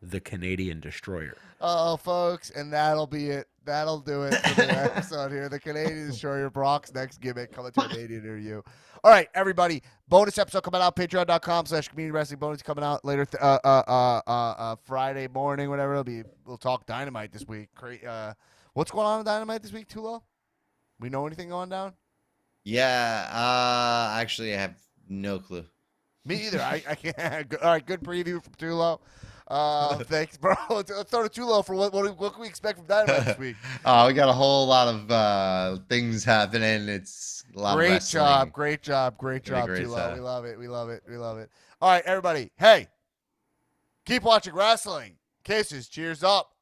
C: the Canadian Destroyer.
A: Oh, folks, and that'll be it. That'll do it for the episode here. The Canadian Destroyer, Brock's next gimmick coming to a Canadian near you. All right, everybody. Bonus episode coming out. Patreon.com/community wrestling bonus coming out later. Friday morning, whatever it'll be. We'll talk Dynamite this week. What's going on with Dynamite this week, Tullo? We know anything going down?
B: Yeah. Actually, I have no clue.
A: Me either. I can't. All right, good preview from Tullo. Thanks, bro. Let's start with Tullo for what can we expect from Dynamite this week?
B: We got a whole lot of things happening. It's a lot of wrestling.
A: Great job,
B: Great
A: Tullo.
B: stuff.
A: We love it. All right, everybody. Hey, keep watching wrestling. Kisses. Cheers up.